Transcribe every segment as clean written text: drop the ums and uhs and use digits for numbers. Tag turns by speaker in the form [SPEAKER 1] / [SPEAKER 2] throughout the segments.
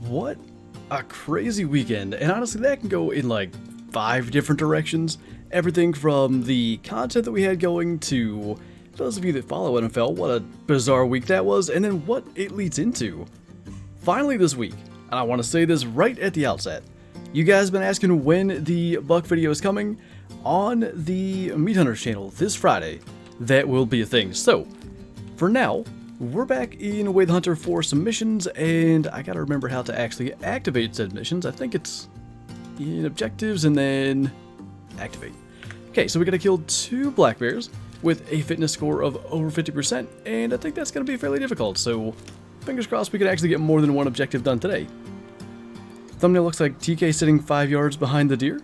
[SPEAKER 1] What a crazy weekend, and honestly that can go in like 5 different directions. Everything from the content that we had going to those of you that follow NFL, what a bizarre week that was, and then what it leads into. Finally this week, and I want to say this right at the outset, you guys have been asking when the Buck video is coming on the Meat Hunters channel this Friday. That will be a thing. So, for now, we're back in Way the Hunter for some missions, and I gotta remember how to actually activate said missions. I think it's in objectives and then activate. Okay, so we gotta kill 2 black bears with a fitness score of over 50%, and I think that's gonna be fairly difficult, so fingers crossed we can actually get more than 1 objective done today. Thumbnail looks like TK sitting 5 yards behind the deer.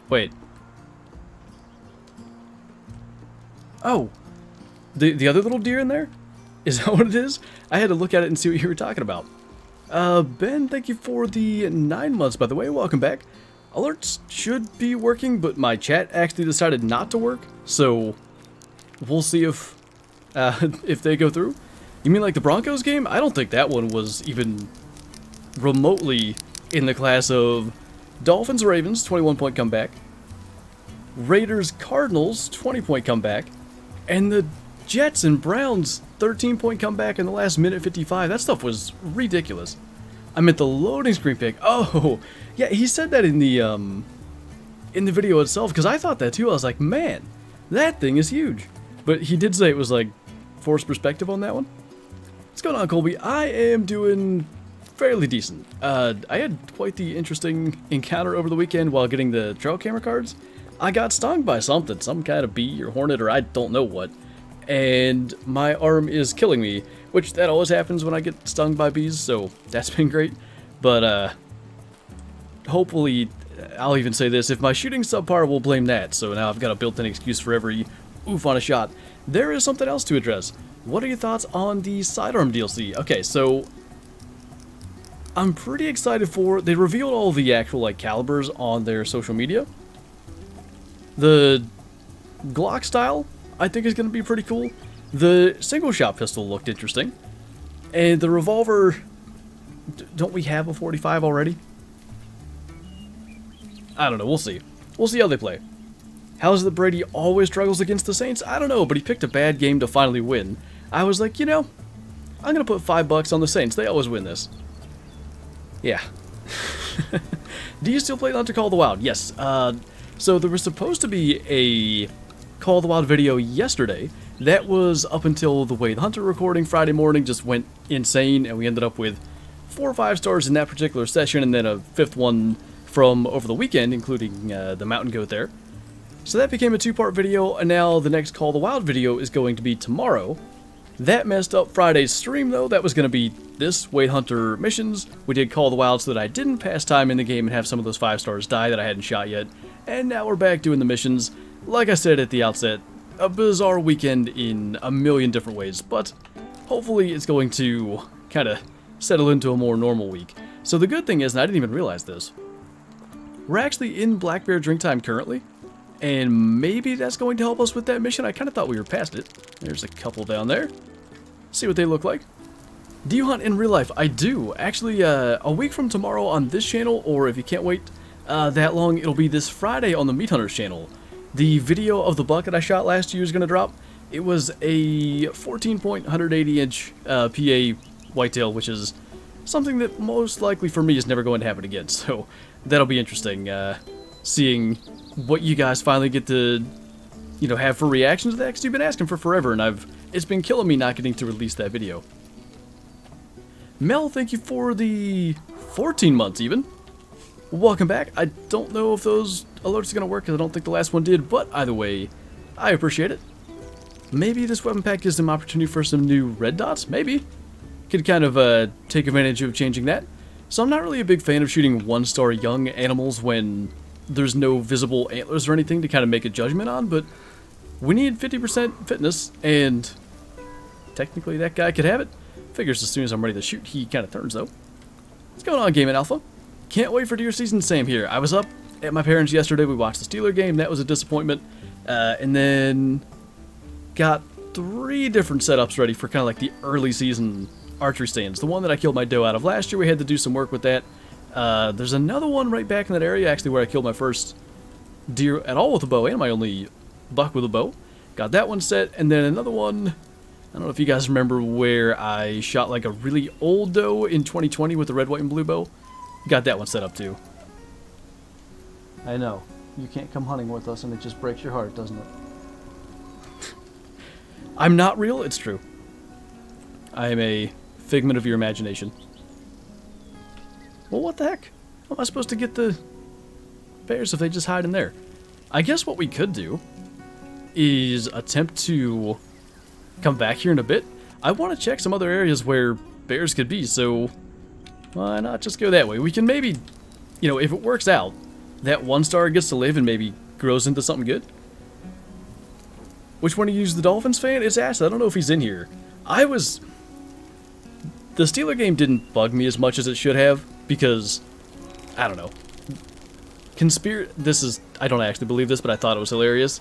[SPEAKER 1] Wait. Oh, the other little deer in there? Is that what it is? I had to look at it and see what you were talking about. Ben, thank you for the 9 months, by the way. Welcome back. Alerts should be working, but my chat actually decided not to work, so we'll see if they go through. You mean like the Broncos game? I don't think that one was even remotely in the class of Dolphins-Ravens, 21-point comeback, Raiders-Cardinals, 20-point comeback, and the Jets and Browns, 13-point comeback in the last minute 55. That stuff was ridiculous. I meant the loading screen pick. Oh, yeah, he said that in the video itself, because I thought that too. I was like, man, that thing is huge. But he did say it was like forced perspective on that one. What's going on, Colby? I am doing fairly decent. I had quite the interesting encounter over the weekend while getting the trail camera cards. I got stung by something, some kind of bee or hornet or I don't know what, and my arm is killing me, which that always happens when I get stung by bees, so that's been great. But hopefully, I'll even say this, if my shooting's subpar, we'll blame that, so now I've got a built-in excuse for every oof on a shot. There is something else to address. What are your thoughts on the sidearm DLC? Okay, so I'm pretty excited for, they revealed all the actual like calibers on their social media. The Glock style, I think, is going to be pretty cool. The single-shot pistol looked interesting. And the revolver, don't we have a 45 already? I don't know, we'll see. We'll see how they play. How is it that Brady always struggles against the Saints? I don't know, but he picked a bad game to finally win. I was like, you know, I'm going to put $5 on the Saints. They always win this. Yeah. Do you still play Hunter Call of the Wild? Yes. So there was supposed to be a Call of the Wild video yesterday. That was up until the Way the Hunter recording Friday morning just went insane, and we ended up with 4 or 5 stars in that particular session, and then a 5th one from over the weekend, including the mountain goat there. So that became a 2-part video, and now the next Call of the Wild video is going to be tomorrow. That messed up Friday's stream, though. That was going to be this Way the Hunter missions. We did Call of the Wild so that I didn't pass time in the game and have some of those 5 stars die that I hadn't shot yet. And now we're back doing the missions. Like I said at the outset, a bizarre weekend in a million different ways, but hopefully it's going to kind of settle into a more normal week. So the good thing is, and I didn't even realize this, we're actually in Black Bear drink time currently, and maybe that's going to help us with that mission. I kind of thought we were past it. There's a couple down there. See what they look like. Do you hunt in real life? I do. Actually, a week from tomorrow on this channel, or if you can't wait that long, it'll be this Friday on the Meat Hunters channel. The video of the buck that I shot last year is going to drop. It was a 14-point, 180-inch PA whitetail, which is something that most likely for me is never going to happen again. So that'll be interesting, seeing what you guys finally get to, you know, have for reactions to that, because you've been asking for forever, and it's been killing me not getting to release that video. Mel, thank you for the 14 months even. Welcome back. I don't know if those alerts are going to work, because I don't think the last one did, but either way, I appreciate it. Maybe this weapon pack gives them opportunity for some new red dots? Maybe. Could kind of take advantage of changing that. So I'm not really a big fan of shooting 1-star young animals when there's no visible antlers or anything to kind of make a judgment on, but we need 50% fitness, and technically that guy could have it. Figures as soon as I'm ready to shoot, he kind of turns though. What's going on, Game and Alpha? Can't wait for deer season, same here. I was up at my parents' yesterday, we watched the Steeler game, that was a disappointment, and then got 3 different setups ready for kind of like the early season archery stands. The one that I killed my doe out of last year, we had to do some work with that. There's another one right back in that area, actually, where I killed my first deer at all with a bow, and my only buck with a bow. Got that one set, and then another one, I don't know if you guys remember where I shot like a really old doe in 2020 with the red, white, and blue bow. Got that one set up too. I know. You can't come hunting with us and it just breaks your heart, doesn't it? I'm not real, it's true. I am a figment of your imagination. Well, what the heck? How am I supposed to get the bears if they just hide in there? I guess what we could do is attempt to come back here in a bit. I want to check some other areas where bears could be, so why not just go that way? We can maybe, you know, if it works out, that one star gets to live and maybe grows into something good. Which one of you is the Dolphins fan? It's Ash. I don't know if he's in here. The Steeler game didn't bug me as much as it should have, because, I don't know. I don't actually believe this, but I thought it was hilarious.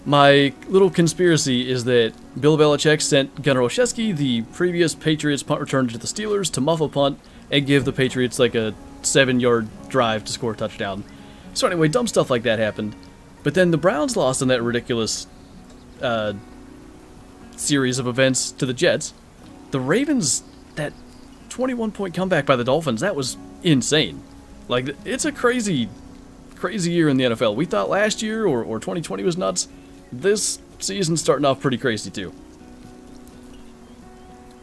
[SPEAKER 1] My little conspiracy is that Bill Belichick sent Gunnar Olszewski, the previous Patriots punt returner, to the Steelers to muff a punt and give the Patriots like a 7-yard drive to score a touchdown. So anyway, dumb stuff like that happened. But then the Browns lost in that ridiculous series of events to the Jets. The Ravens, that 21-point comeback by the Dolphins, that was insane. Like, it's a crazy year in the NFL. We thought last year or 2020 was nuts. This season's starting off pretty crazy too.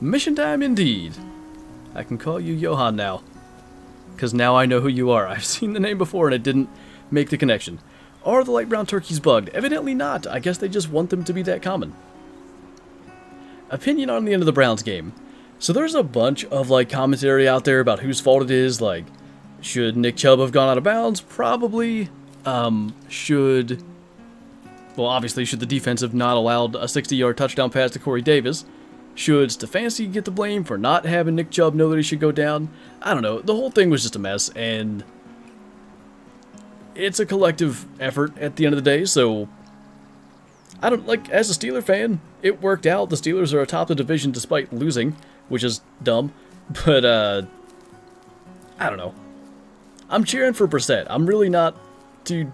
[SPEAKER 1] Mission time indeed. I can call you Johan now, because now I know who you are. I've seen the name before and it didn't make the connection. Are the light brown turkeys bugged? Evidently not. I guess they just want them to be that common. Opinion on the end of the Browns game. So there's a bunch of like commentary out there about whose fault it is. Like, should Nick Chubb have gone out of bounds? Probably. Well, obviously, should the defense have not allowed a 60-yard touchdown pass to Corey Davis? Should Stefanski get the blame for not having Nick Chubb know that he should go down? I don't know. The whole thing was just a mess, and it's a collective effort at the end of the day, so I don't, like, as a Steeler fan, it worked out. The Steelers are atop the division despite losing, which is dumb, but, I don't know. I'm cheering for Perce. I'm really not too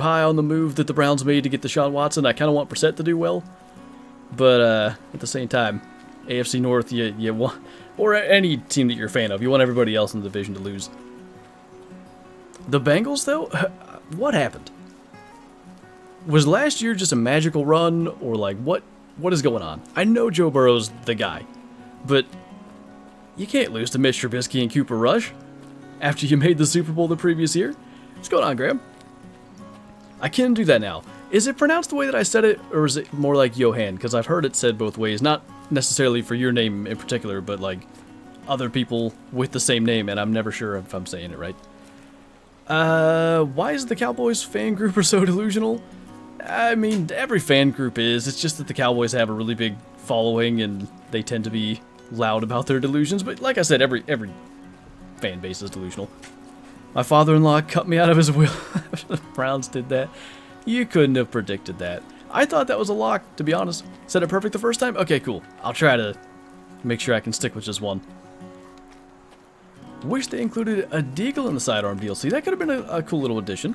[SPEAKER 1] high on the move that the Browns made to get Deshaun Watson. I kind of want Perce to do well, but at the same time, AFC North, you want, or any team that you're a fan of, you want everybody else in the division to lose. The Bengals, though, what happened? Was last year just a magical run, or like what is going on? I know Joe Burrow's the guy, but you can't lose to Mitch Trubisky and Cooper Rush after you made the Super Bowl the previous year. What's going on, Graham? I can do that now. Is it pronounced the way that I said it, or is it more like Johan? Because I've heard it said both ways, not necessarily for your name in particular, but like other people with the same name, and I'm never sure if I'm saying it right. Why is the Cowboys fan group so delusional? I mean, every fan group is. It's just that the Cowboys have a really big following, and they tend to be loud about their delusions. But like I said, every fan base is delusional. My father-in-law cut me out of his will. The Browns did that. You couldn't have predicted that. I thought that was a lock, to be honest. Said it perfect the first time? Okay, cool. I'll try to make sure I can stick with just one. Wish they included a deagle in the sidearm DLC. That could have been a cool little addition.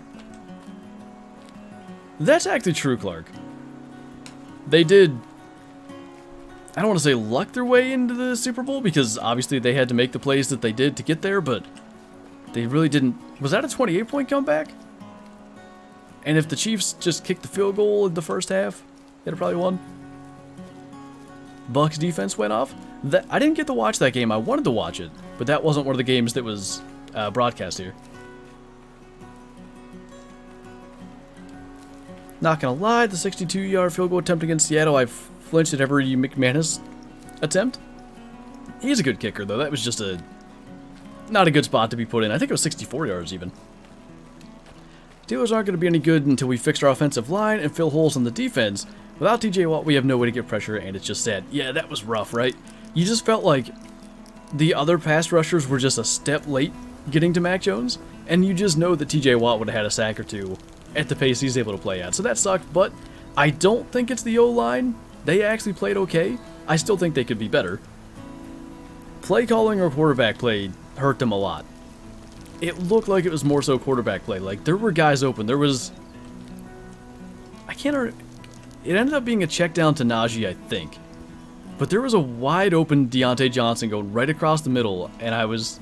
[SPEAKER 1] That's actually true, Clark. They did, I don't want to say luck their way into the Super Bowl, because obviously they had to make the plays that they did to get there, but they really didn't. Was that a 28-point comeback? And if the Chiefs just kicked the field goal in the first half, they'd have probably won. Bucs defense went off. I didn't get to watch that game. I wanted to watch it, but that wasn't one of the games that was broadcast here. Not gonna lie, the 62-yard field goal attempt against Seattle, I flinched at every McManus attempt. He's a good kicker, though. That was just not a good spot to be put in. I think it was 64 yards, even. Steelers aren't going to be any good until we fix our offensive line and fill holes on the defense. Without TJ Watt, we have no way to get pressure, and it's just sad. Yeah, that was rough, right? You just felt like the other pass rushers were just a step late getting to Mac Jones, and you just know that TJ Watt would have had a sack or two at the pace he's able to play at. So that sucked, but I don't think it's the O-line. They actually played okay. I still think they could be better. play calling or quarterback play hurt them a lot. It looked like it was more so quarterback play. Like, there were guys open. There was... it ended up being a check down to Najee, I think. But there was a wide open Deontay Johnson going right across the middle, and I was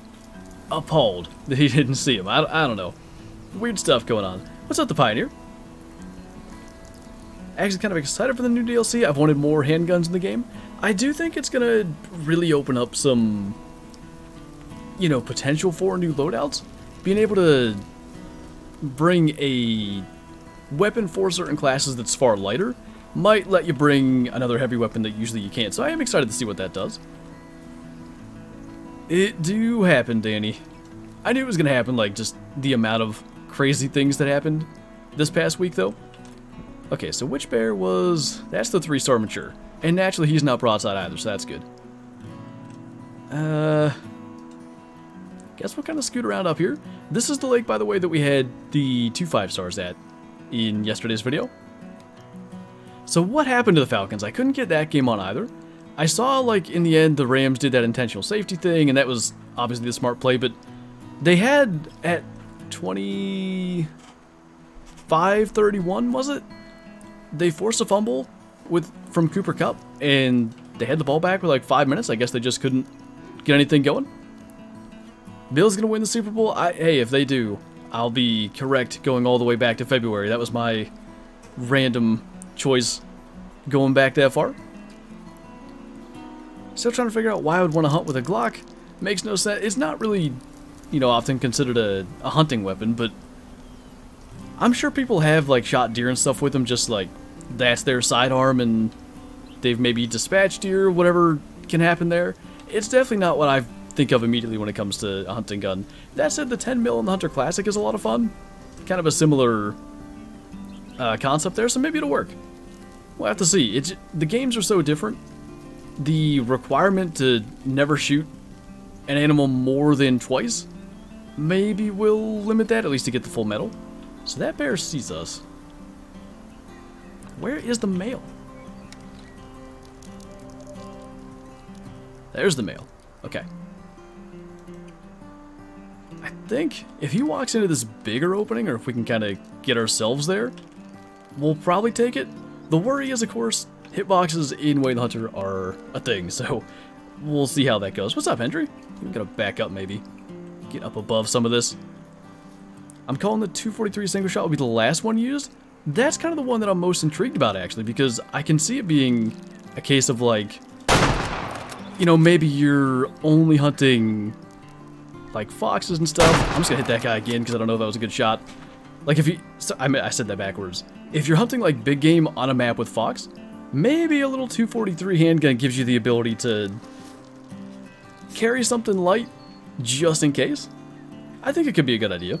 [SPEAKER 1] appalled that he didn't see him. I don't know. Weird stuff going on. What's up, the Pioneer? Actually kind of excited for the new DLC. I've wanted more handguns in the game. I do think it's going to really open up some, you know, potential for new loadouts. Being able to bring a weapon for certain classes that's far lighter might let you bring another heavy weapon that usually you can't. So I am excited to see what that does. It do happen, Danny. I knew it was going to happen, like, just the amount of crazy things that happened this past week, though. Okay, so which bear was... That's the 3-star mature. And naturally, he's not broadside either, so that's good. Guess we'll kind of scoot around up here. This is the lake, by the way, that we had the 2 5-stars at in yesterday's video. So what happened to the Falcons? I couldn't get that game on either. I saw, like, in the end, the Rams did that intentional safety thing, and that was obviously the smart play, but they had at 25-31, was it? They forced a fumble from Cooper Kupp, and they had the ball back with like 5 minutes. I guess they just couldn't get anything going. Bills gonna win the Super Bowl? Hey, if they do, I'll be correct going all the way back to February. That was my random choice going back that far. Still trying to figure out why I would want to hunt with a Glock. Makes no sense. It's not really, you know, often considered a hunting weapon, but I'm sure people have, like, shot deer and stuff with them, just like that's their sidearm and they've maybe dispatched deer, whatever can happen there. It's definitely not what I think of immediately when it comes to a hunting gun. That said, the 10 mil in the Hunter Classic is a lot of fun. Kind of a similar concept there, so maybe it'll work. We'll have to see. The games are so different. The requirement to never shoot an animal more than twice maybe will limit that, at least to get the full medal. So that bear sees us. Where is the male? There's the male. Okay. I think if he walks into this bigger opening, or if we can kind of get ourselves there, we'll probably take it. The worry is, of course, hitboxes in Way the Hunter are a thing, so we'll see how that goes. What's up, Hendry? I'm gonna back up, maybe. Get up above some of this. I'm calling the 243 single shot will be the last one used. That's kind of the one that I'm most intrigued about, actually, because I can see it being a case of, like, you know, maybe you're only hunting, like, foxes and stuff. I'm just gonna hit that guy again because I don't know if that was a good shot. Like, if you... I said that backwards. If you're hunting, like, big game on a map with fox, maybe a little 243 handgun gives you the ability to carry something light just in case. I think it could be a good idea.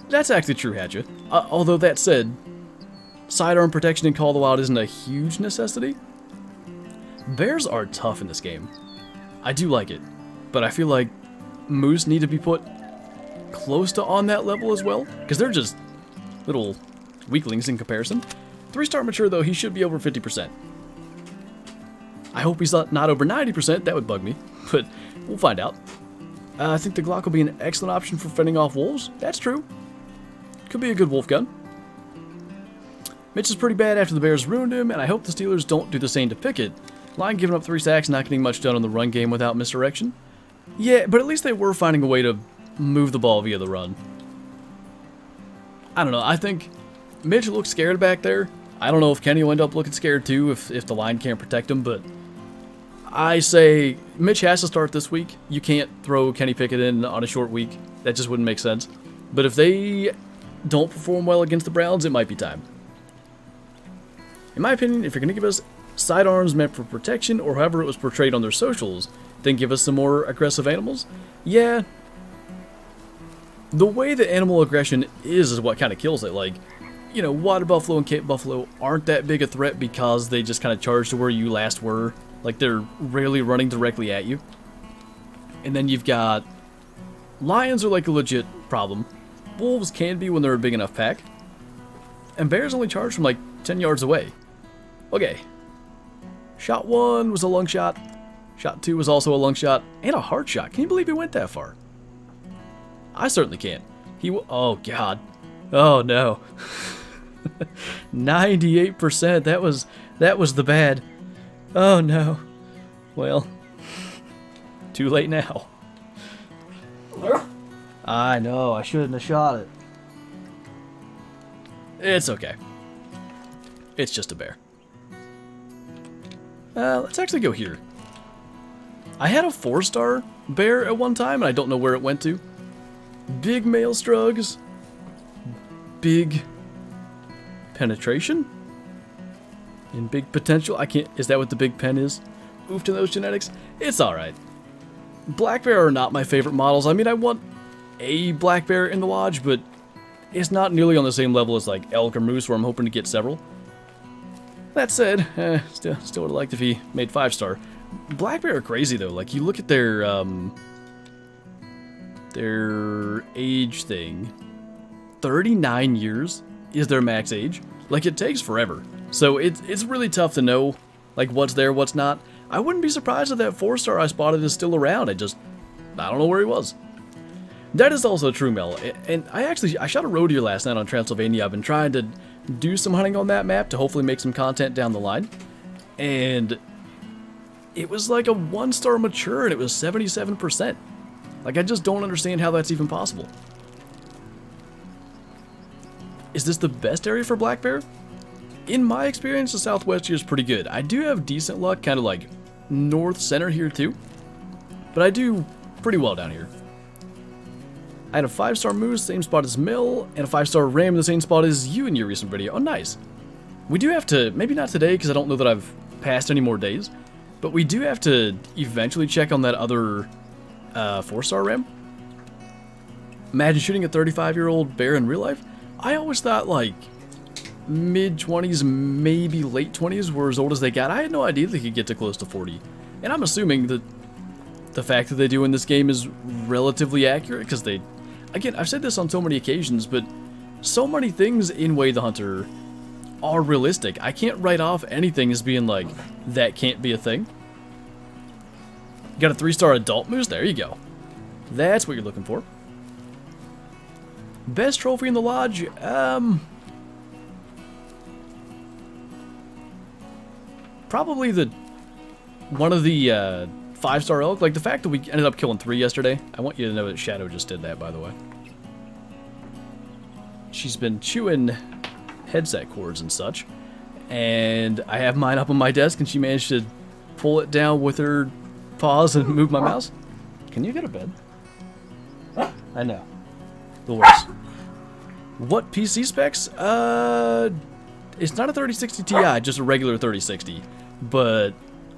[SPEAKER 1] That's actually true, Hatcha. Although that said, sidearm protection in Call of the Wild isn't a huge necessity. Bears are tough in this game. I do like it, but I feel like moose need to be put close to on that level as well, because they're just little weaklings in comparison. 3-star mature, though, he should be over 50%. I hope he's not over 90%, that would bug me, but we'll find out. I think the Glock will be an excellent option for fending off wolves. That's true. Could be a good wolf gun. Mitch is pretty bad after the Bears ruined him, and I hope the Steelers don't do the same to Pickett. Line giving up 3 sacks, not getting much done on the run game without misdirection. Yeah, but at least they were finding a way to move the ball via the run. I don't know, I think Mitch looks scared back there. I don't know if Kenny will end up looking scared too if the line can't protect him, but I say Mitch has to start this week. You can't throw Kenny Pickett in on a short week. That just wouldn't make sense. But if they don't perform well against the Browns, it might be time. In my opinion, if you're going to give us sidearms meant for protection, or however it was portrayed on their socials, then give us some more aggressive animals, yeah, the way that animal aggression is what kind of kills it. Like, you know, water buffalo and Cape buffalo aren't that big a threat because they just kind of charge to where you last were. Like, they're rarely running directly at you. And then you've got lions are like a legit problem. Wolves can be when they're a big enough pack. And bears only charge from like 10 yards away. Okay. Shot 1 was a lung shot. Shot 2 was also a lung shot and a heart shot. Can you believe he went that far? I certainly can't. Oh, God. Oh, no. 98%. That was the bad. Oh, no. Well, too late now. I know. I shouldn't have shot it. It's okay. It's just a bear. Let's actually go here. I had a 4-star bear at one time, and I don't know where it went to. Big male strugs. Big penetration. And big potential. I can't... Is that what the big pen is? Oof to those genetics. It's alright. Black bear are not my favorite models. I mean, I want a black bear in the lodge, but it's not nearly on the same level as like elk or moose, where I'm hoping to get several. That said, still would have liked if he made 5-star. Black bear are crazy though. Like, you look at their age thing. 39 years is their max age. Like, it takes forever. So it's really tough to know like what's there, what's not. I wouldn't be surprised if that 4-star I spotted is still around. I don't know where he was. That is also true, Mel. And I shot a roe deer last night on Transylvania. I've been trying to do some hunting on that map to hopefully make some content down the line. And it was like a 1-star mature, and it was 77%. Like, I just don't understand how that's even possible. Is this the best area for black bear? In my experience, the southwest here is pretty good. I do have decent luck, kind of like north center here too. But I do pretty well down here. I had a 5-star moose, same spot as Mill, and a 5-star ram in the same spot as you in your recent video. Oh, nice. We do have to, maybe not today, because I don't know that I've passed any more days, but we do have to eventually check on that other 4-star ram. Imagine shooting a 35-year-old bear in real life. I always thought, like, mid-20s, maybe late 20s were as old as they got. I had no idea they could get to close to 40. And I'm assuming that the fact that they do in this game is relatively accurate, because they... Again, I've said this on so many occasions, but so many things in Way the Hunter are realistic. I can't write off anything as being like, that can't be a thing. Got a 3-star adult moose? There you go. That's what you're looking for. Best trophy in the lodge? Probably one of the 5-star elk. Like, the fact that we ended up killing 3 yesterday. I want you to know that Shadow just did that, by the way. She's been chewing headset cords and such. And I have mine up on my desk, and she managed to pull it down with her paws and move my mouse. Can you get a bed? I know. The worst. What PC specs? It's not a 3060 Ti, just a regular 3060. But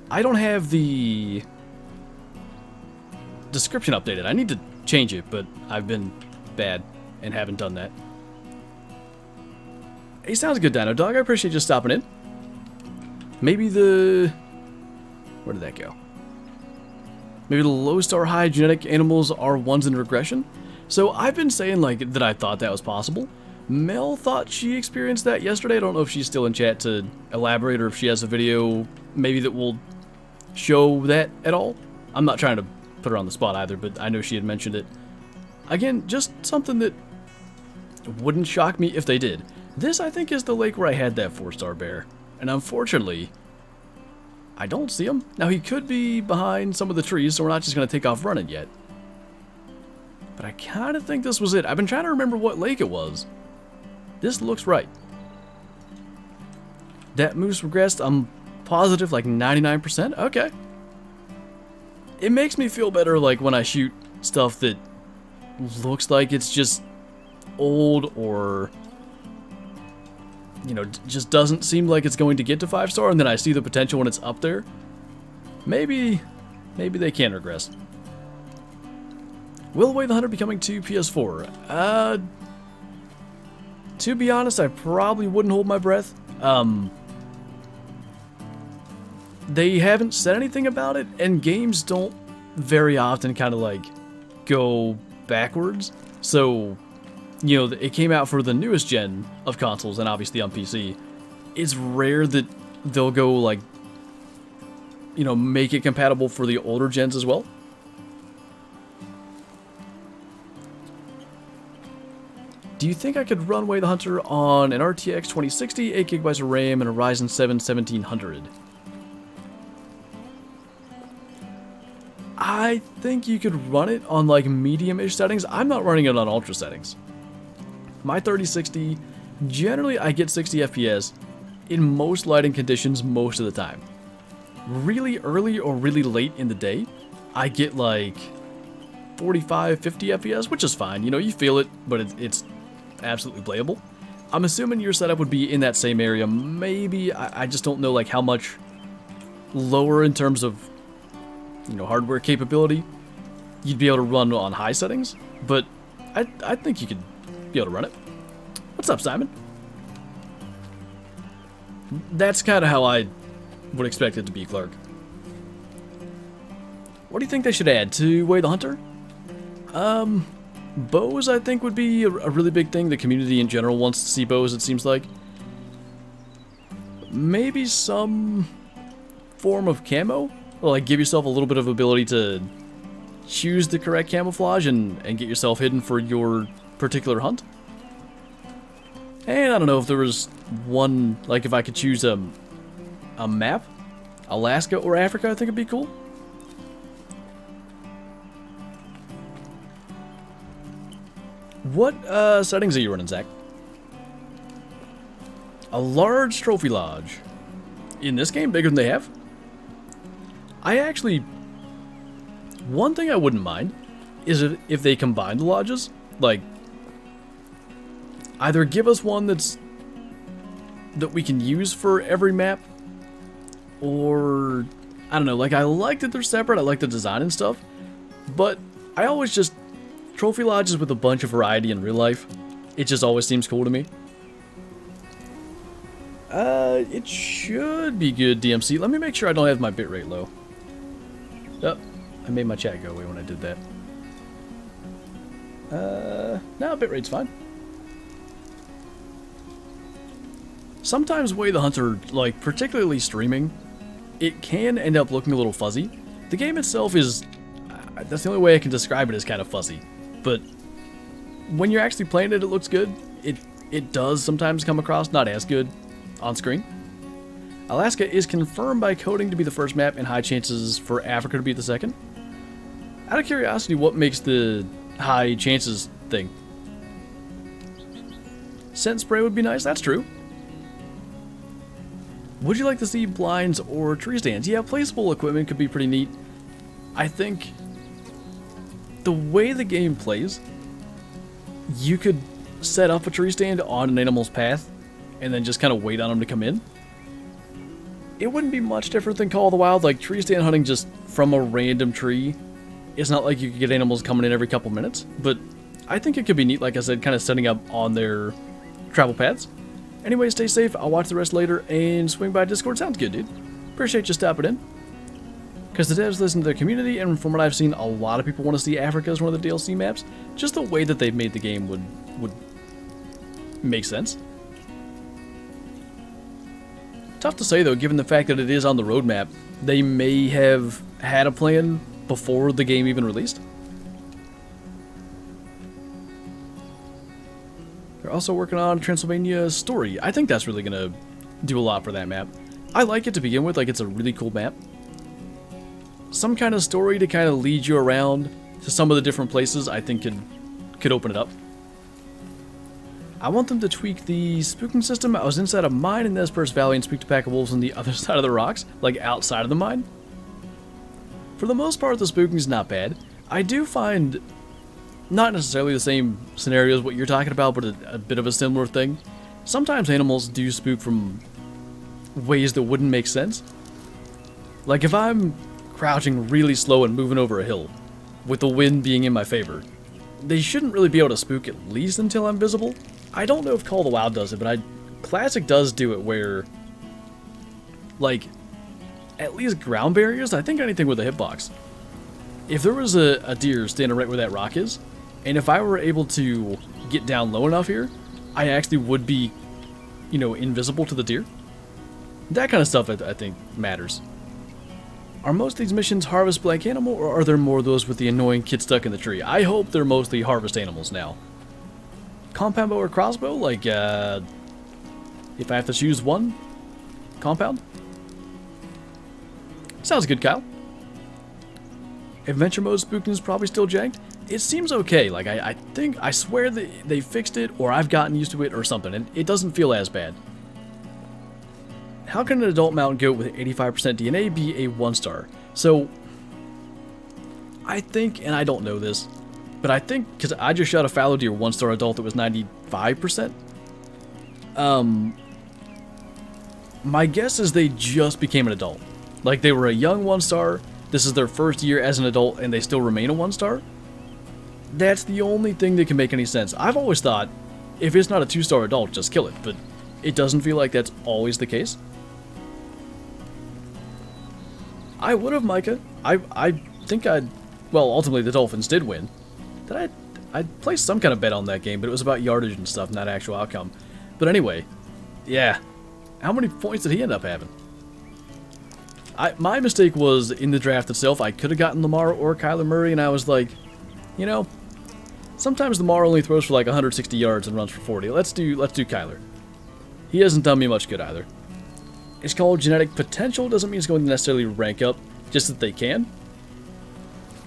[SPEAKER 1] I don't have the description updated. I need to change it, but I've been bad and haven't done that. Hey, sounds good, Dino Dog. I appreciate you stopping in. Maybe the... Where did that go? Maybe the low-star high genetic animals are ones in regression? So I've been saying, like, that I thought that was possible. Mel thought she experienced that yesterday. I don't know if she's still in chat to elaborate, or if she has a video maybe that will show that at all. I'm not trying to put her on the spot either, but I know she had mentioned it. Again, just something that wouldn't shock me if they did. This, I think, is the lake where I had that 4-star bear. And unfortunately, I don't see him. Now, he could be behind some of the trees, so we're not just going to take off running yet. But I kind of think this was it. I've been trying to remember what lake it was. This looks right. That moose regressed, I'm positive, like 99%. Okay. It makes me feel better, like, when I shoot stuff that looks like it's just old, or, you know, just doesn't seem like it's going to get to 5-star, and then I see the potential when it's up there. Maybe they can regress. Will Way the Hunter be coming to PS4? To be honest, I probably wouldn't hold my breath. They haven't said anything about it, and games don't very often kind of like go backwards. So, you know, it came out for the newest gen of consoles, and obviously on PC. It's rare that they'll go like you know, make it compatible for the older gens as well. Do you think I could run Way the Hunter on an RTX 2060, 8GB of RAM, and a Ryzen 7 1700? I think you could run it on like medium-ish settings. I'm not running it on ultra settings. My 3060, generally I get 60 FPS in most lighting conditions most of the time. Really early or really late in the day, I get like 45, 50 FPS, which is fine. You know, you feel it, but it's absolutely playable. I'm assuming your setup would be in that same area. Maybe, I just don't know like how much lower in terms of, you know, hardware capability you'd be able to run on high settings, but I think you could be able to run it. What's up, Simon? That's kind of how I would expect it to be, Clark. What do you think they should add to Way the Hunter? Bows, I think, would be a really big thing. The community in general wants to see bows, it seems like. Maybe some form of camo? Or like give yourself a little bit of ability to choose the correct camouflage and get yourself hidden for your particular hunt. And I don't know if there was one, like if I could choose a map, Alaska or Africa, I think it'd be cool. What settings are you running, Zach? A large trophy lodge. In this game, bigger than they have? I actually... One thing I wouldn't mind is if they combine the lodges. Like, either give us one that we can use for every map, or I don't know, like I like that they're separate, I like the design and stuff, but I always just, trophy lodges with a bunch of variety in real life, it just always seems cool to me. It should be good, DMC. Let me make sure I don't have my bitrate low. Oh, I made my chat go away when I did that. No, bitrate's fine. Sometimes Way the Hunter, like particularly streaming, it can end up looking a little fuzzy. The game itself is, that's the only way I can describe it, is kind of fuzzy. But when you're actually playing it, it looks good. It does sometimes come across not as good on screen. Alaska is confirmed by coding to be the first map and high chances for Africa to be the second. Out of curiosity, what makes the high chances thing? Scent spray would be nice, that's true. Would you like to see blinds or tree stands? Yeah, placeable equipment could be pretty neat. I think the way the game plays, you could set up a tree stand on an animal's path and then just kind of wait on them to come in. It wouldn't be much different than Call of the Wild, like tree stand hunting just from a random tree. It's not like you could get animals coming in every couple minutes, but I think it could be neat, like I said, kind of setting up on their travel paths. Anyway, stay safe, I'll watch the rest later, and swing by Discord. Sounds good, dude. Appreciate you stopping in. Because the devs listen to their community, and from what I've seen, a lot of people want to see Africa as one of the DLC maps. Just the way that they've made the game would make sense. Tough to say, though, given the fact that it is on the roadmap. They may have had a plan before the game even released. They're also working on Transylvania Story. I think that's really going to do a lot for that map. I like it to begin with, like it's a really cool map. Some kind of story to kind of lead you around to some of the different places, I think could open it up. I want them to tweak the spooking system. I was inside a mine in this Perce Valley and spooked a pack of wolves on the other side of the rocks, like outside of the mine. For the most part, the spooking's not bad. I do find not necessarily the same scenario as what you're talking about, but a bit of a similar thing. Sometimes animals do spook from ways that wouldn't make sense. Like if I'm crouching really slow and moving over a hill, with the wind being in my favor, they shouldn't really be able to spook at least until I'm visible. I don't know if Call of the Wild does it, but Classic does do it where, like, at least ground barriers, I think anything with a hitbox. If there was a deer standing right where that rock is, and if I were able to get down low enough here, I actually would be, you know, invisible to the deer. That kind of stuff I think matters. Are most of these missions harvest blank animal, or are there more of those with the annoying kid stuck in the tree? I hope they're mostly harvest animals now. Compound bow or crossbow? Like, if I have to choose one? Compound? Sounds good, Kyle. Adventure mode spooking is probably still janked. It seems okay. Like, I swear that they fixed it, or I've gotten used to it, or something, and it doesn't feel as bad. How can an adult mountain goat with 85% DNA be a 1-star? So, I think, and I don't know this, but I think, because I just shot a fallow deer 1-star adult that was 95%, my guess is they just became an adult. Like, they were a young 1-star, this is their first year as an adult, and they still remain a 1-star? That's the only thing that can make any sense. I've always thought, if it's not a 2-star adult, just kill it, but it doesn't feel like that's always the case. I would have, Micah. I think I'd... Well, ultimately the Dolphins did win. I placed some kind of bet on that game, but it was about yardage and stuff, not actual outcome. But anyway, yeah. How many points did he end up having? My mistake was in the draft itself. I could have gotten Lamar or Kyler Murray, and I was like, you know, sometimes Lamar only throws for like 160 yards and runs for 40. Let's do Kyler. He hasn't done me much good either. It's called genetic potential. Doesn't mean it's going to necessarily rank up, just that they can.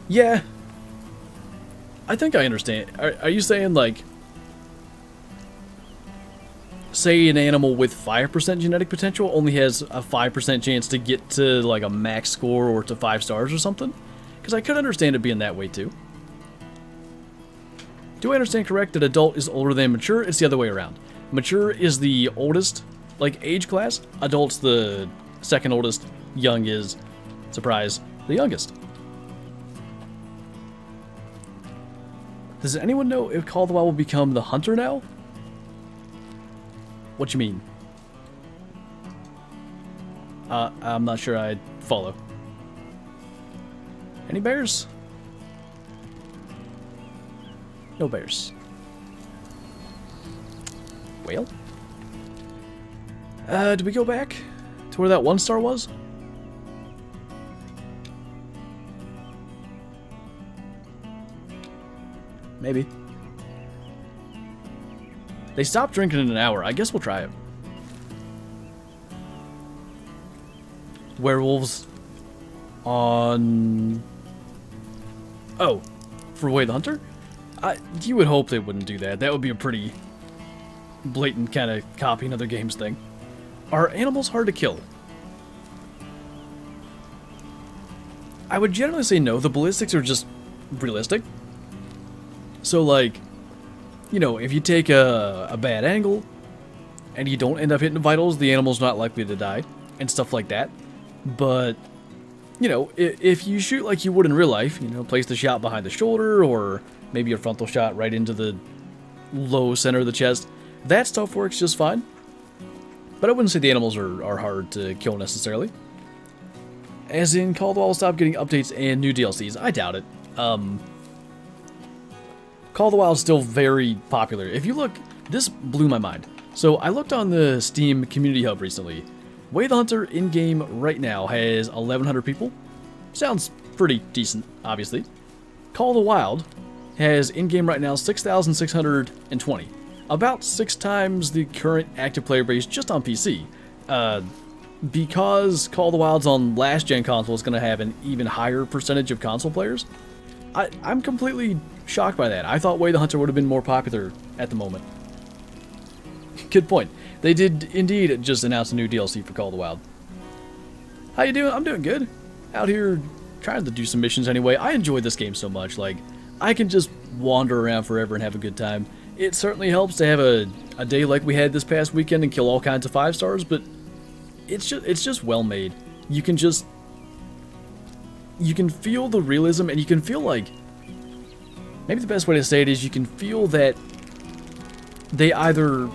[SPEAKER 1] Yeah. I think I understand. Are you saying, like, say an animal with 5% genetic potential only has a 5% chance to get to, like, a max score or to 5 stars or something? Because I could understand it being that way, too. Do I understand correct that adult is older than mature? It's the other way around. Mature is the oldest, like, age class. Adult's the second oldest. Young is, surprise, the youngest. Does anyone know if Call of the Wild will become the hunter now? What you mean? I'm not sure I follow. Any bears? No bears. Whale? Did we go back to where that 1-star was? Maybe. They stopped drinking in an hour. I guess we'll try it. Werewolves on... Oh, for Way the Hunter? You would hope they wouldn't do that. That would be a pretty blatant kind of copying other games thing. Are animals hard to kill? I would generally say no. The ballistics are just realistic. So, like, you know, if you take a bad angle and you don't end up hitting the vitals, the animal's not likely to die and stuff like that. But, you know, if you shoot like you would in real life, you know, place the shot behind the shoulder or maybe a frontal shot right into the low center of the chest, that stuff works just fine. But I wouldn't say the animals are hard to kill necessarily. As in, Call of the Wild will stop getting updates and new DLCs. I doubt it. Call of the Wild is still very popular. If you look, this blew my mind. So I looked on the Steam Community Hub recently. Way the Hunter in-game right now has 1,100 people. Sounds pretty decent, obviously. Call of the Wild has in-game right now 6,620. About 6 times the current active player base just on PC. Because Call of the Wild's on last-gen console is going to have an even higher percentage of console players. I'm completely shocked by that. I thought Way the Hunter would have been more popular at the moment. Good point. They did indeed just announce a new DLC for Call of the Wild. How you doing? I'm doing good. Out here trying to do some missions anyway. I enjoy this game so much. Like, I can just wander around forever and have a good time. It certainly helps to have a day like we had this past weekend and kill all kinds of 5 stars, but it's just well made. You can feel the realism, and you can feel like, maybe the best way to say it is you can feel that they either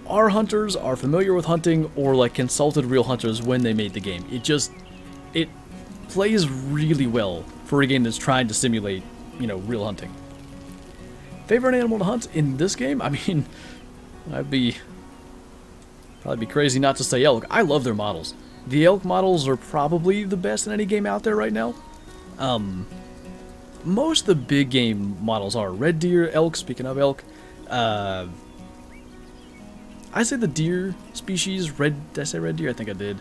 [SPEAKER 1] are hunters, are familiar with hunting, or like consulted real hunters when they made the game. It plays really well for a game that's trying to simulate, you know, real hunting. Favorite animal to hunt in this game? I mean, I'd probably be crazy not to say elk. I love their models. The elk models are probably the best in any game out there right now. Most of the big game models are red deer, elk. Speaking of elk, I say the deer species. Did I say red deer? I think I did.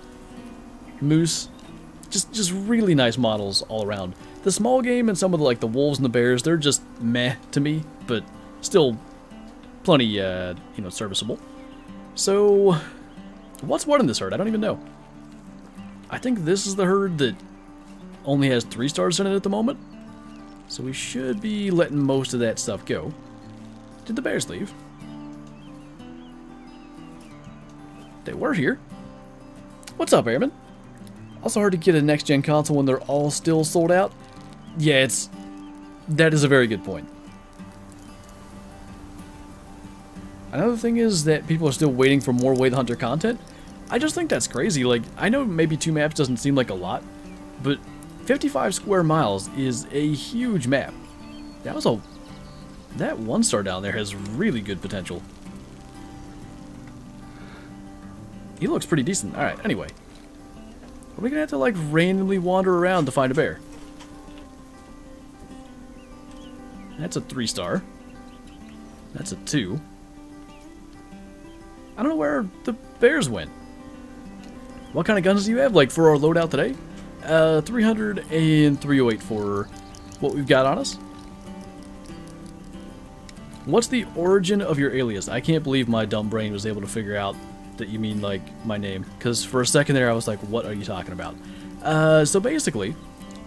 [SPEAKER 1] Moose, just really nice models all around. The small game and some of the like the wolves and the bears, they're just meh to me, but still plenty serviceable. So, what's what in this herd? I don't even know. I think this is the herd that only has 3 stars in it at the moment. So we should be letting most of that stuff go. Did the bears leave? They were here. What's up, Airman? Also hard to get a next-gen console when they're all still sold out. Yeah, that is a very good point. Another thing is that people are still waiting for more Way the Hunter content. I just think that's crazy. Like, I know maybe 2 maps doesn't seem like a lot, but 55 square miles is a huge map. That 1-star down there has really good potential. He looks pretty decent. Alright, anyway. Are we gonna have to, like, randomly wander around to find a bear? That's a 3-star. That's a 2. I don't know where the bears went. What kind of guns do you have, like, for our loadout today? 300 and 308 for what we've got on us. What's the origin of your alias? I can't believe my dumb brain was able to figure out that you mean, like, my name. Because for a second there, I was like, what are you talking about? So basically,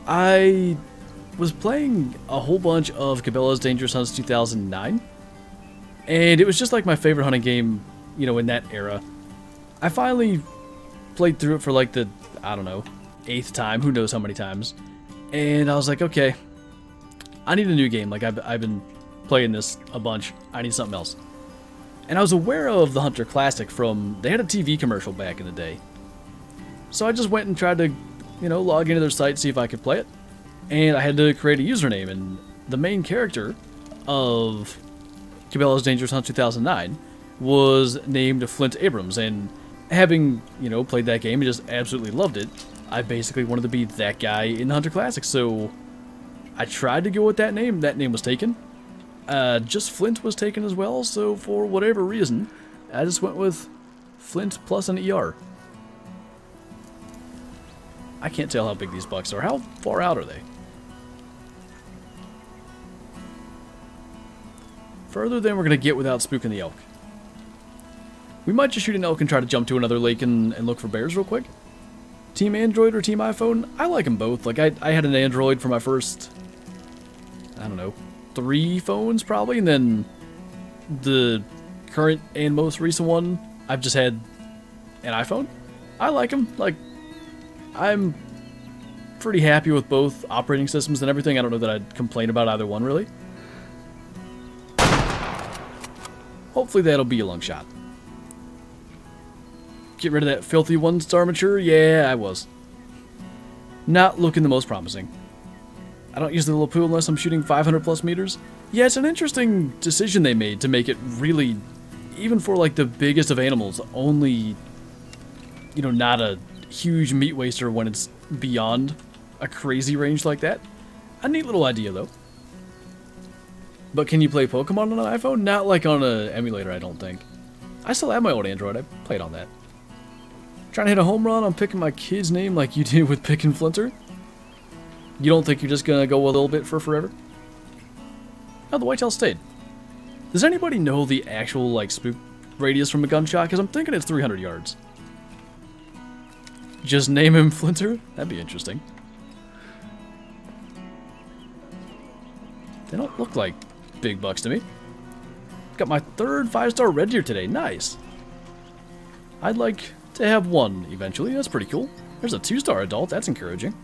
[SPEAKER 1] I was playing a whole bunch of Cabela's Dangerous Hunts 2009. And it was just, like, my favorite hunting game, you know, in that era. I finally played through it for, like, the, I don't know, 8th time, who knows how many times. And I was like, okay, I need a new game. Like, I've been playing this a bunch. I need something else. And I was aware of the Hunter Classic they had a TV commercial back in the day. So I just went and tried to, you know, log into their site, see if I could play it. And I had to create a username, and the main character of Cabela's Dangerous Hunt 2009 was named Flint Abrams, and having, you know, played that game and just absolutely loved it, I basically wanted to be that guy in the Hunter Classic, so I tried to go with that name. That name was taken. Just Flint was taken as well, so for whatever reason, I just went with Flint plus an ER. I can't tell how big these bucks are. How far out are they? Further than we're going to get without spooking the elk. We might just shoot an elk and try to jump to another lake and look for bears real quick. Team Android or Team iPhone? I like them both. Like, I had an Android for my first, I don't know, 3 phones probably, and then the current and most recent one, I've just had an iPhone. I like them. Like, I'm pretty happy with both operating systems and everything. I don't know that I'd complain about either one, really. Hopefully that'll be a long shot. Get rid of that filthy 1-star mature? Yeah, I was. Not looking the most promising. I don't use the little pool unless I'm shooting 500 plus meters. Yeah, it's an interesting decision they made to make it really, even for like the biggest of animals, only, you know, not a huge meat waster when it's beyond a crazy range like that. A neat little idea though. But can you play Pokemon on an iPhone? Not like on an emulator, I don't think. I still have my old Android. I played on that. Trying to hit a home run on picking my kid's name like you did with picking Flinter? You don't think you're just gonna go a little bit for forever? Oh, the whitetail stayed. Does anybody know the actual, like, spook radius from a gunshot? Because I'm thinking it's 300 yards. Just name him Flinter? That'd be interesting. They don't look like big bucks to me. Got my 3rd 5-star red deer today. Nice. I'd like to have one eventually. That's pretty cool. There's a 2-star adult. That's encouraging.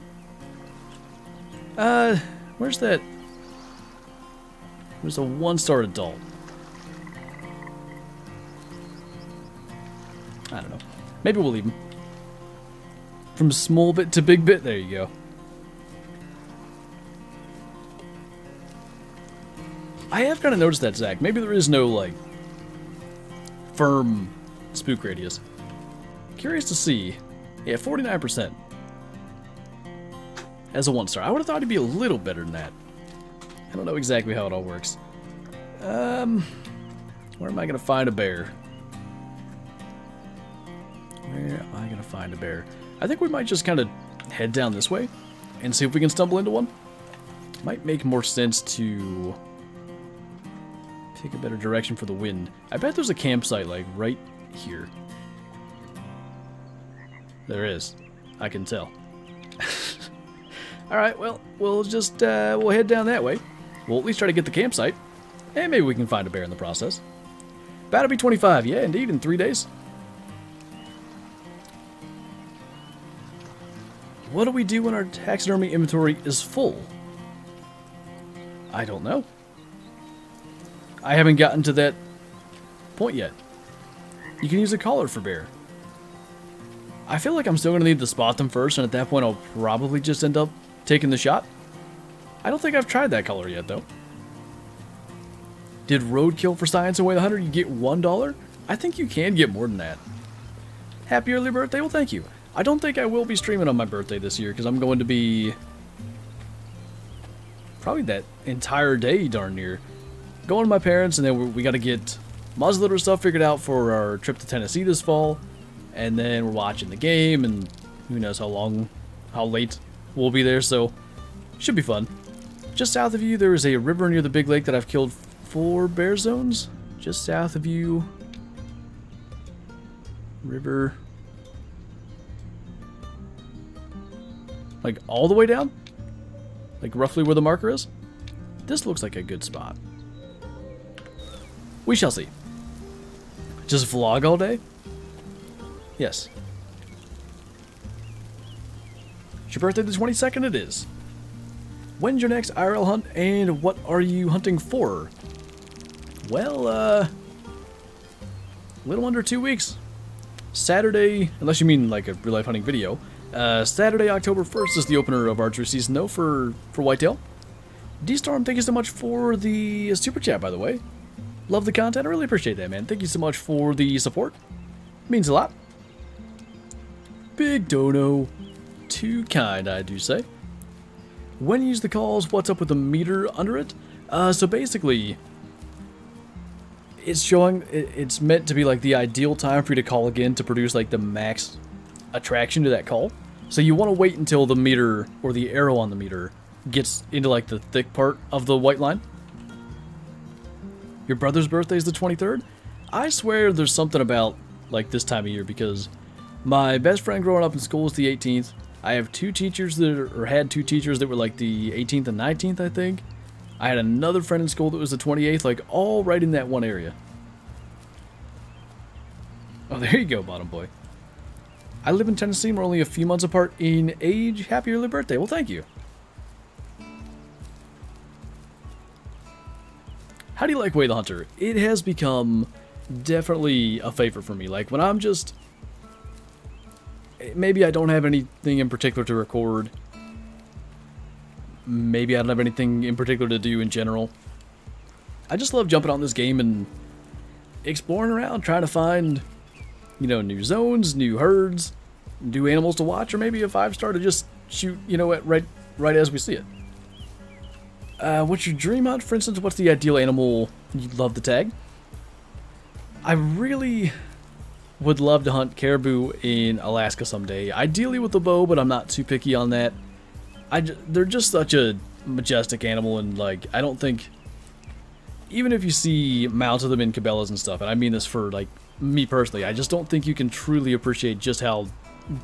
[SPEAKER 1] Where's that? There's a 1-star adult. I don't know. Maybe we'll leave him. From small bit to big bit. There you go. I have kind of noticed that, Zach. Maybe there is no, like, firm spook radius. Curious to see Yeah, 49%. As a 1-star. I would have thought he'd be a little better than that. I don't know exactly how it all works. Where am I going to find a bear? Where am I going to find a bear? I think we might just kind of head down this way and see if we can stumble into one. Might make more sense to take a better direction for the wind. I bet there's a campsite, like, right here. There is. I can tell. Alright, well, we'll just, we'll head down that way. We'll at least try to get the campsite. And maybe we can find a bear in the process. That'll be 25, yeah, indeed, in 3 days. What do we do when our taxidermy inventory is full? I don't know. I haven't gotten to that point yet. You can use a collar for bear. I feel like I'm still going to need to spot them first, and at that point I'll probably just end up taking the shot. I don't think I've tried that color yet, though. Did roadkill for science and weigh the 100 you get $1? I think you can get more than that. Happy early birthday? Well, thank you. I don't think I will be streaming on my birthday this year, because I'm going to be probably that entire day darn near going to my parents, and then we got to get muzzleloader stuff figured out for our trip to Tennessee this fall, and then we're watching the game, and who knows how late we'll be there, so should be fun. Just south of you, there is a river near the big lake that I've killed 4 bear zones. Just south of you, river, like all the way down, like roughly where the marker is. This looks like a good spot. We shall see. Just vlog all day? Yes. It's your birthday the 22nd? It is. When's your next IRL hunt, and what are you hunting for? Well, a little under 2 weeks. Saturday, unless you mean like a real-life hunting video, Saturday, October 1st is the opener of archery season, though, for whitetail. D-Storm, thank you so much for the super chat, by the way. Love the content. I really appreciate that, man. Thank you so much for the support. Means a lot. Big Dono. Too kind, I do say. When you use the calls, what's up with the meter under it? So basically, it's showing, it's meant to be like the ideal time for you to call again to produce like the max attraction to that call. So you want to wait until the meter, or the arrow on the meter, gets into like the thick part of the white line. Your brother's birthday is the 23rd? I swear there's something about like this time of year, because my best friend growing up in school is the 18th. I have 2 teachers that or had 2 teachers that were like the 18th and 19th, I think. I had another friend in school that was the 28th, like all right in that one area. Oh, there you go, bottom boy. I live in Tennessee. We're only a few months apart in age. Happy early birthday. Well, thank you. How do you like Way the Hunter? It has become definitely a favorite for me. Like when I'm just, maybe I don't have anything in particular to record. Maybe I don't have anything in particular to do in general. I just love jumping on this game and exploring around, trying to find, you know, new zones, new herds, new animals to watch, or maybe a 5-star to just shoot, you know, right as we see it. What's your dream hunt? For instance, what's the ideal animal you'd love to tag? I really would love to hunt caribou in Alaska someday. Ideally with a bow, but I'm not too picky on that. They're just such a majestic animal, and like I don't think, even if you see mounts of them in Cabela's and stuff, and I mean this for like me personally, I just don't think you can truly appreciate just how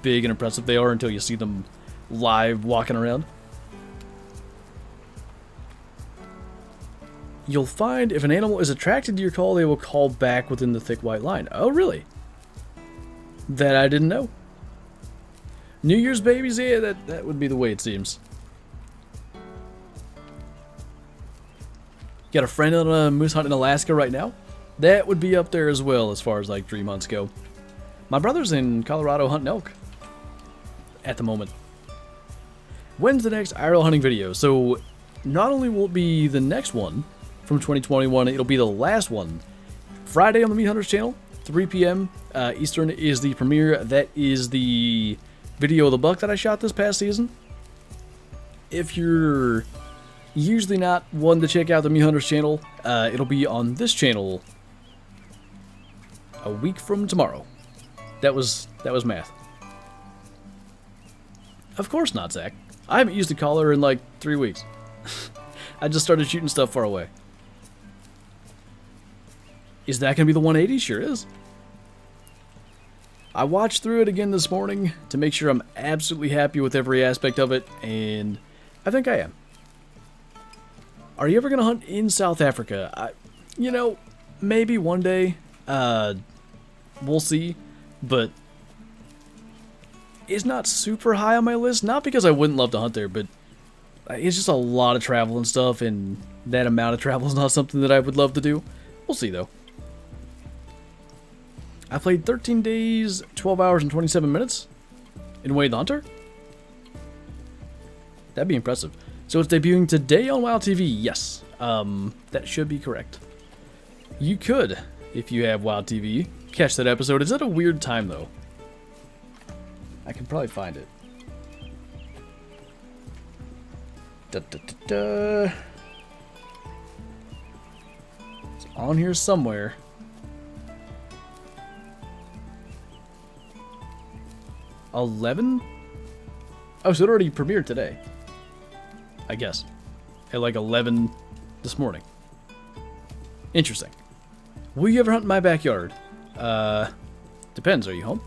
[SPEAKER 1] big and impressive they are until you see them live walking around. You'll find if an animal is attracted to your call, they will call back within the thick white line. Oh, really? That I didn't know. New Year's babies, yeah, that would be the way it seems. Got a friend on a moose hunt in Alaska right now? That would be up there as well as far as like 3 months go. My brother's in Colorado hunting elk at the moment. When's the next IRL hunting video? So not only will it be the next one from 2021, it'll be the last one. Friday on the Meat Hunters channel, 3 p.m. Eastern is the premiere. That is the video of the buck that I shot this past season. If you're usually not one to check out the Mule Hunters channel, it'll be on this channel a week from tomorrow. That was math. Of course not, Zach. I haven't used a collar in like 3 weeks. I just started shooting stuff far away. Is that going to be the 180? Sure is. I watched through it again this morning to make sure I'm absolutely happy with every aspect of it, and I think I am. Are you ever going to hunt in South Africa? You know, maybe one day. We'll see. But it's not super high on my list. Not because I wouldn't love to hunt there, but it's just a lot of travel and stuff, and that amount of travel is not something that I would love to do. We'll see, though. I played 13 days, 12 hours, and 27 minutes in Wade the Hunter. That'd be impressive. So it's debuting today on WoW TV. Yes, that should be correct. You could, if you have WoW TV, catch that episode. It's at a weird time, though. I can probably find it. It's on here somewhere. $11? Oh, so it already premiered today. I guess. At like 11 this morning. Interesting. Will you ever hunt in my backyard? Depends. Are you home?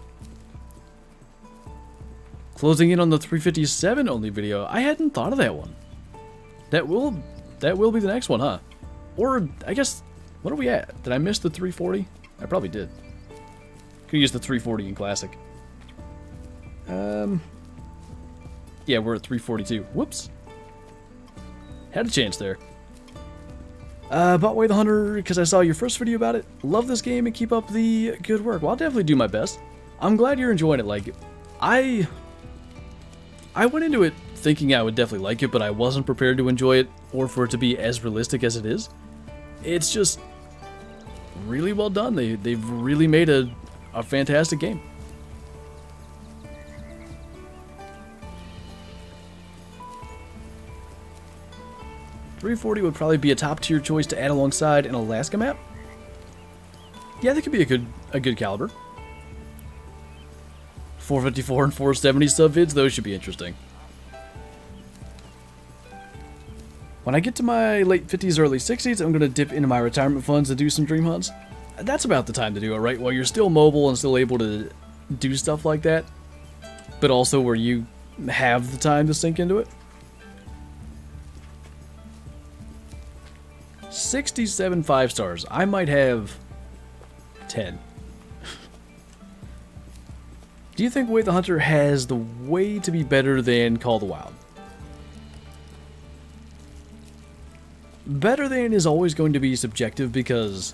[SPEAKER 1] Closing in on the 357 only video. I hadn't thought of that one. That will be the next one, huh? Or, I guess, what are we at? Did I miss the 340? I probably did. Could use the 340 in Classic. Yeah, we're at 342. Whoops. Had a chance there. Bought Way the Hunter because I saw your first video about it. Love this game and keep up the good work. Well, I'll definitely do my best. I'm glad you're enjoying it. Like, I went into it thinking I would definitely like it, but I wasn't prepared to enjoy it or for it to be as realistic as it is. It's just really well done. They've really made a fantastic game. .340 would probably be a top tier choice to add alongside an Alaska map. Yeah, that could be a good caliber. 454 and 470 sub-vids, those should be interesting. When I get to my late 50s, early 60s, I'm going to dip into my retirement funds and do some dream hunts. That's about the time to do it, right? While you're still mobile and still able to do stuff like that, but also where you have the time to sink into it. 67 5 stars. I might have 10. Do you think Way the Hunter has the way to be better than Call the Wild? Better than is always going to be subjective because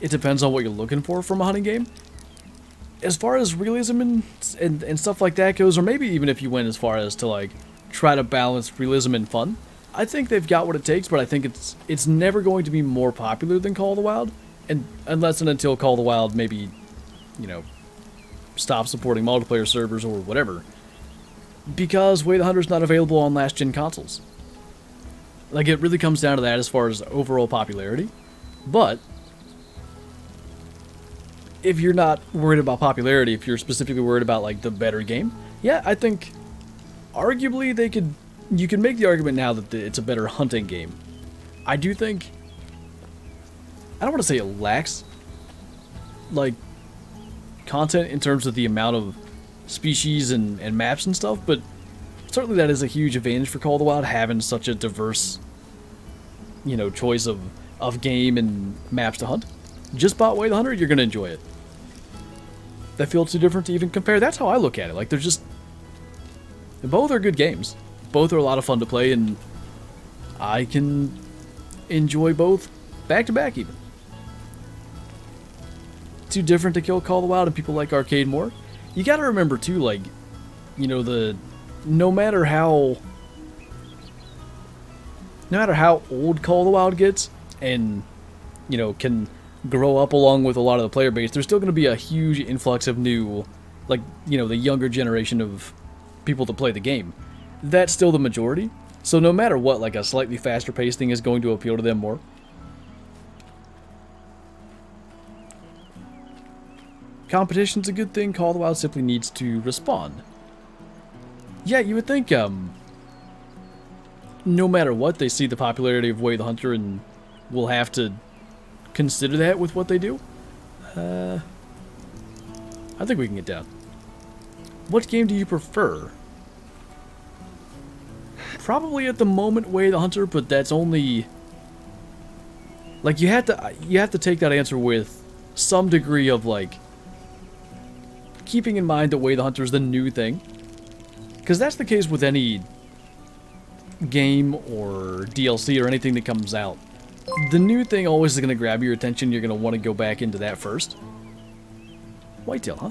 [SPEAKER 1] it depends on what you're looking for from a hunting game. As far as realism and stuff like that goes, or maybe even if you went as far as to like try to balance realism and fun, I think they've got what it takes, but I think it's never going to be more popular than Call of the Wild, and unless and until Call of the Wild maybe, you know, stop supporting multiplayer servers or whatever, because Way the Hunter's not available on last-gen consoles. Like, it really comes down to that as far as overall popularity, but if you're not worried about popularity, if you're specifically worried about, like, the better game, yeah, I think arguably you can make the argument now that it's a better hunting game. I do think, I don't want to say it lacks, like, content in terms of the amount of species and maps and stuff, but certainly that is a huge advantage for Call of the Wild, having such a diverse, you know, choice of game and maps to hunt. Just bought Way the Hunter, you're going to enjoy it. That feels too different to even compare. That's how I look at it. Like, they're just, both are good games. Both are a lot of fun to play, and I can enjoy both back to back even. Too different to kill Call of the Wild, and people like arcade more. You gotta remember too, like, you know, no matter how old Call of the Wild gets, and, you know, can grow up along with a lot of the player base, there's still gonna be a huge influx of new, like, you know, the younger generation of people to play the game. That's still the majority. So no matter what, like a slightly faster paced thing is going to appeal to them more. Competition's a good thing. Call of the Wild simply needs to respond. Yeah, you would think, no matter what, they see the popularity of Way the Hunter and will have to consider that with what they do. I think we can get down. What game do you prefer? Probably at the moment Way the Hunter, but that's only... Like, you have to take that answer with some degree of, like, keeping in mind that Way the Hunter is the new thing. Because that's the case with any game or DLC or anything that comes out. The new thing always is going to grab your attention. You're going to want to go back into that first. Whitetail, huh?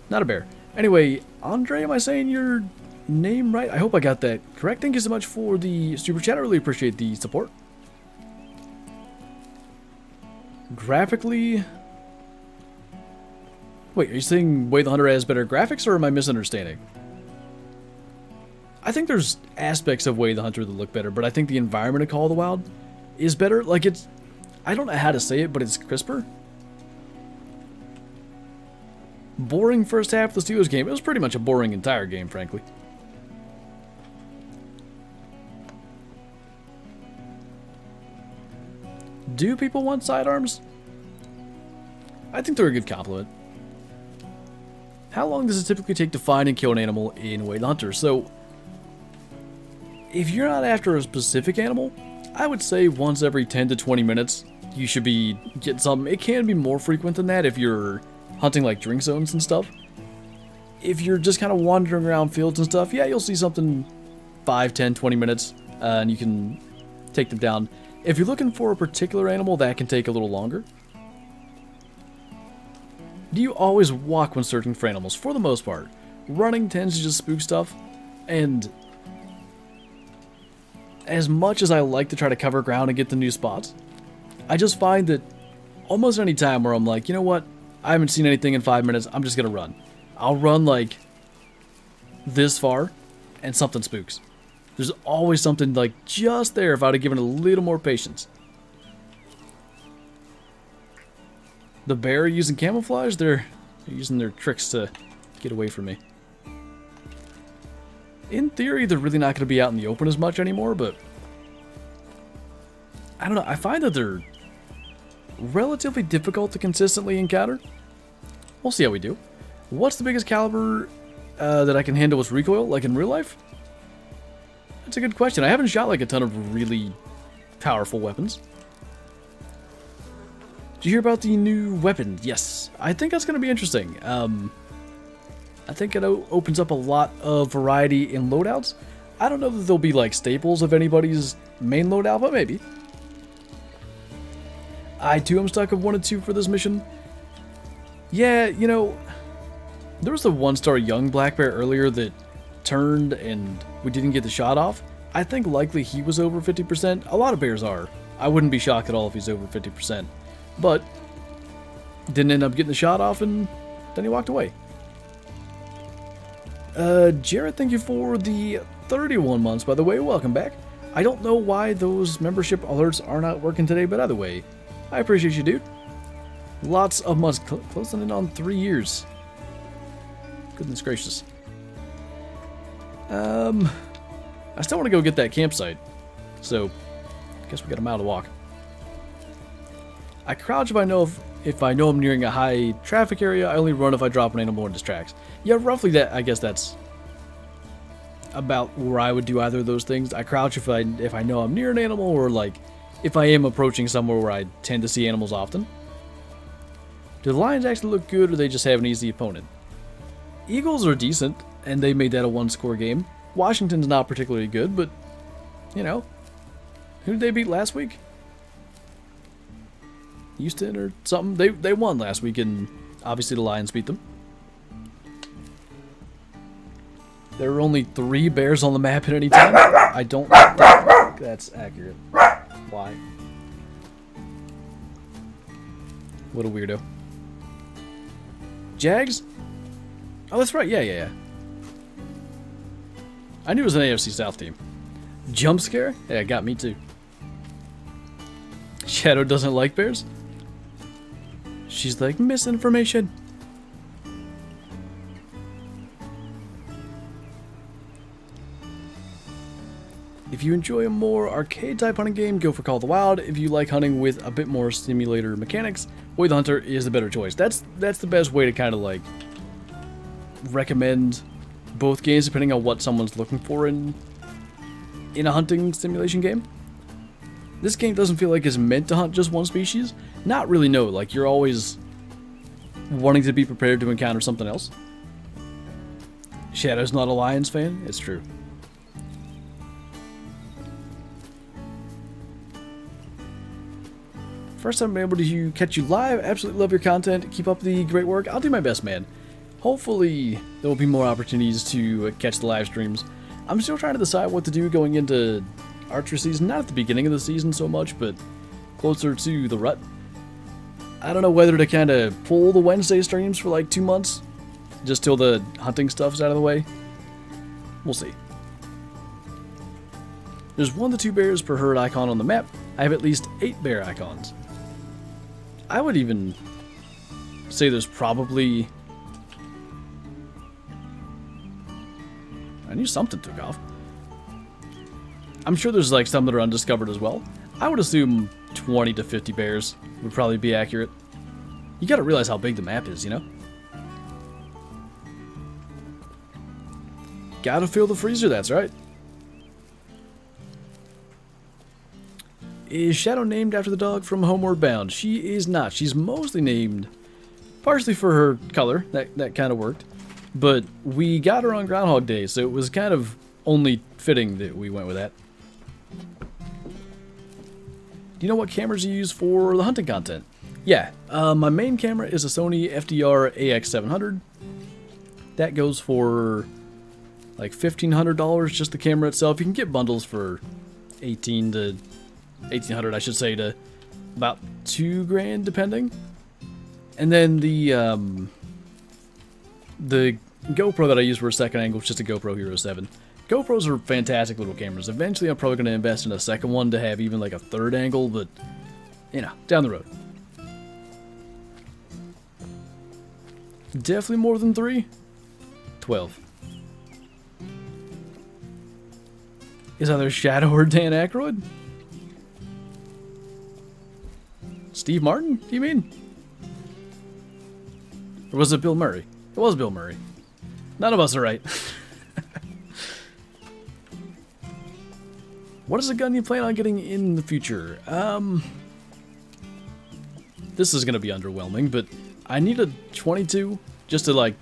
[SPEAKER 1] Not a bear. Anyway, Andre, am I saying your name right? I hope I got that correct. Thank you so much for the super chat. I really appreciate the support. Graphically... Wait, are you saying Way the Hunter has better graphics, or am I misunderstanding? I think there's aspects of Way the Hunter that look better, but I think the environment of Call of the Wild is better. Like, it's... I don't know how to say it, but it's crisper. Boring first half of the Steelers game. It was pretty much a boring entire game, frankly. Do people want sidearms? I think they're a good compliment. How long does it typically take to find and kill an animal in Way the Hunter? So, if you're not after a specific animal, I would say once every 10 to 20 minutes, you should be getting something. It can be more frequent than that if you're hunting like drink zones and stuff. If you're just kind of wandering around fields and stuff, yeah, you'll see something 5, 10, 20 minutes, and you can take them down. If you're looking for a particular animal, that can take a little longer. Do you always walk when searching for animals? For the most part. Running tends to just spook stuff, and as much as I like to try to cover ground and get the new spots, I just find that almost any time where I'm like, you know what, I haven't seen anything in 5 minutes, I'm just gonna run. I'll run like this far, and something spooks. There's always something like just there if I'd have given a little more patience. The bear using camouflage, they're using their tricks to get away from me. In theory, they're really not going to be out in the open as much anymore, but I don't know. I find that they're relatively difficult to consistently encounter. We'll see how we do. What's the biggest caliber that I can handle with recoil, like in real life? That's a good question. I haven't shot like a ton of really powerful weapons. Did you hear about the new weapon? Yes. I think that's going to be interesting. I think it opens up a lot of variety in loadouts. I don't know that they'll be like staples of anybody's main loadout, but maybe. I too am stuck of 1 and 2 for this mission. Yeah, you know, there was the 1-star young black bear earlier that turned and we didn't get the shot off. I think likely he was over 50%. A lot of bears are. I wouldn't be shocked at all if he's over 50%. But didn't end up getting the shot off, and then he walked away. Jared, thank you for the 31 months, by the way. Welcome back. I don't know why those membership alerts are not working today, but either way, I appreciate you, dude. Lots of months, closing in on 3 years. Goodness gracious. I still want to go get that campsite, so I guess we got a mile to walk. I crouch if I know I'm nearing a high traffic area. I only run if I drop an animal into tracks. Yeah, roughly that. I guess that's about where I would do either of those things. I crouch if I know I'm near an animal, or like if I am approaching somewhere where I tend to see animals often. Do the Lions actually look good, or they just have an easy opponent? Eagles are decent, and they made that a 1-score game. Washington's not particularly good, but you know, who did they beat last week? Houston or something. They won last week, and obviously the Lions beat them. There were only 3 bears on the map at any time. I don't think that's accurate. Why? What a weirdo. Jags? Oh, that's right. Yeah. I knew it was an AFC South team. Jump scare? Yeah, it got me too. Shadow doesn't like bears? She's like, misinformation. If you enjoy a more arcade type hunting game, go for Call of the Wild. If you like hunting with a bit more simulator mechanics, Way the Hunter is the better choice. That's the best way to kind of like recommend both games depending on what someone's looking for in a hunting simulation game. This game doesn't feel like it's meant to hunt just one species. Not really, no. Like, you're always wanting to be prepared to encounter something else. Shadow's not a Lions fan? It's true. First time I'm able to catch you live. Absolutely love your content. Keep up the great work. I'll do my best, man. Hopefully, there will be more opportunities to catch the live streams. I'm still trying to decide what to do going into archery season. Not at the beginning of the season so much, but closer to the rut. I don't know whether to kind of pull the Wednesday streams for like 2 months, just till the hunting stuff's out of the way. We'll see. There's 1 to 2 bears per herd icon on the map. I have at least 8 bear icons. I would even say there's probably... I knew something took off. I'm sure there's like some that are undiscovered as well. I would assume 20 to 50 bears would probably be accurate. You gotta realize how big the map is, you know? Gotta fill the freezer, that's right. Is Shadow named after the dog from Homeward Bound? She is not. She's mostly named partially for her color. That kind of worked. But we got her on Groundhog Day, so it was kind of only fitting that we went with that. Do you know what cameras you use for the hunting content? Yeah, my main camera is a Sony FDR AX700. That goes for like $1,500, just the camera itself. You can get bundles for $1,800, I should say, to about $2,000 depending. And then the GoPro that I use for a second angle is just a GoPro Hero 7. GoPros are fantastic little cameras. Eventually I'm probably going to invest in a second one to have even like a third angle, but you know, down the road. Definitely more than 3. 12. Is either Shadow or Dan Aykroyd? Steve Martin, do you mean? Or was it Bill Murray? It was Bill Murray. None of us are right. What is a gun you plan on getting in the future? This is going to be underwhelming, but I need a 22 just to, like,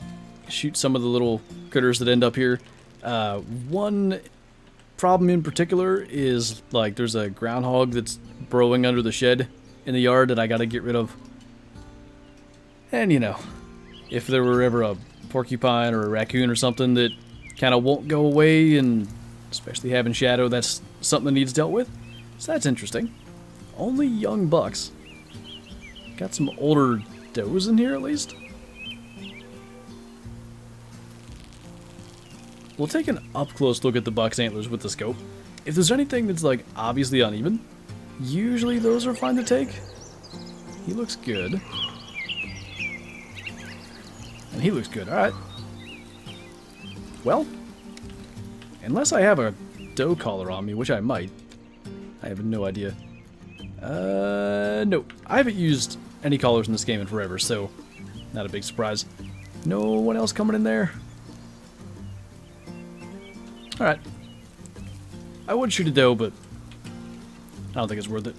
[SPEAKER 1] shoot some of the little critters that end up here. One problem in particular is, like, there's a groundhog that's burrowing under the shed in the yard that I got to get rid of. And, you know, if there were ever a porcupine or a raccoon or something that kind of won't go away, and especially having Shadow, that's something that needs dealt with. So that's interesting. Only young bucks. Got some older does in here at least. We'll take an up-close look at the buck's antlers with the scope. If there's anything that's like obviously uneven, usually those are fine to take. He looks good. And he looks good, alright. Well, unless I have a doe collar on me, which I might. I have no idea. No. I haven't used any collars in this game in forever, so not a big surprise. No one else coming in there. Alright. I would shoot a doe, but I don't think it's worth it.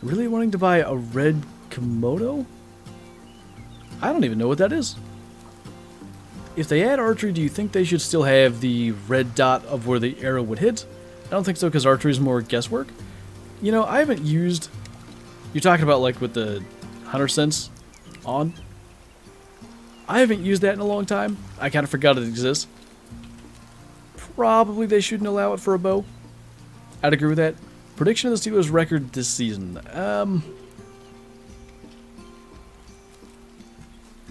[SPEAKER 1] Really wanting to buy a red Komodo? I don't even know what that is. If they add archery, do you think they should still have the red dot of where the arrow would hit? I don't think so, because archery is more guesswork. You know, I haven't used... You're talking about, like, with the hunter sense on? I haven't used that in a long time. I kind of forgot it exists. Probably they shouldn't allow it for a bow. I'd agree with that. Prediction of the Steelers' record this season.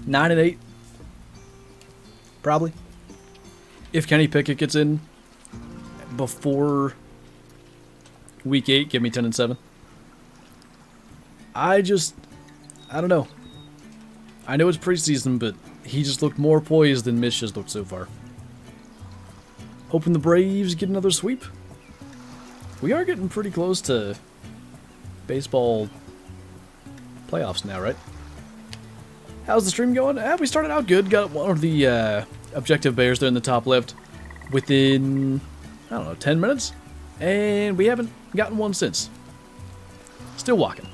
[SPEAKER 1] 9-8. Probably. If Kenny Pickett gets in before week 8, give me 10-7. I don't know. I know it's preseason, but he just looked more poised than Mitch has looked so far. Hoping the Braves get another sweep. We are getting pretty close to baseball playoffs now, right? How's the stream going? We started out good. Got one of the objective bears there in the top left within, I don't know, 10 minutes. And we haven't gotten one since. Still walking.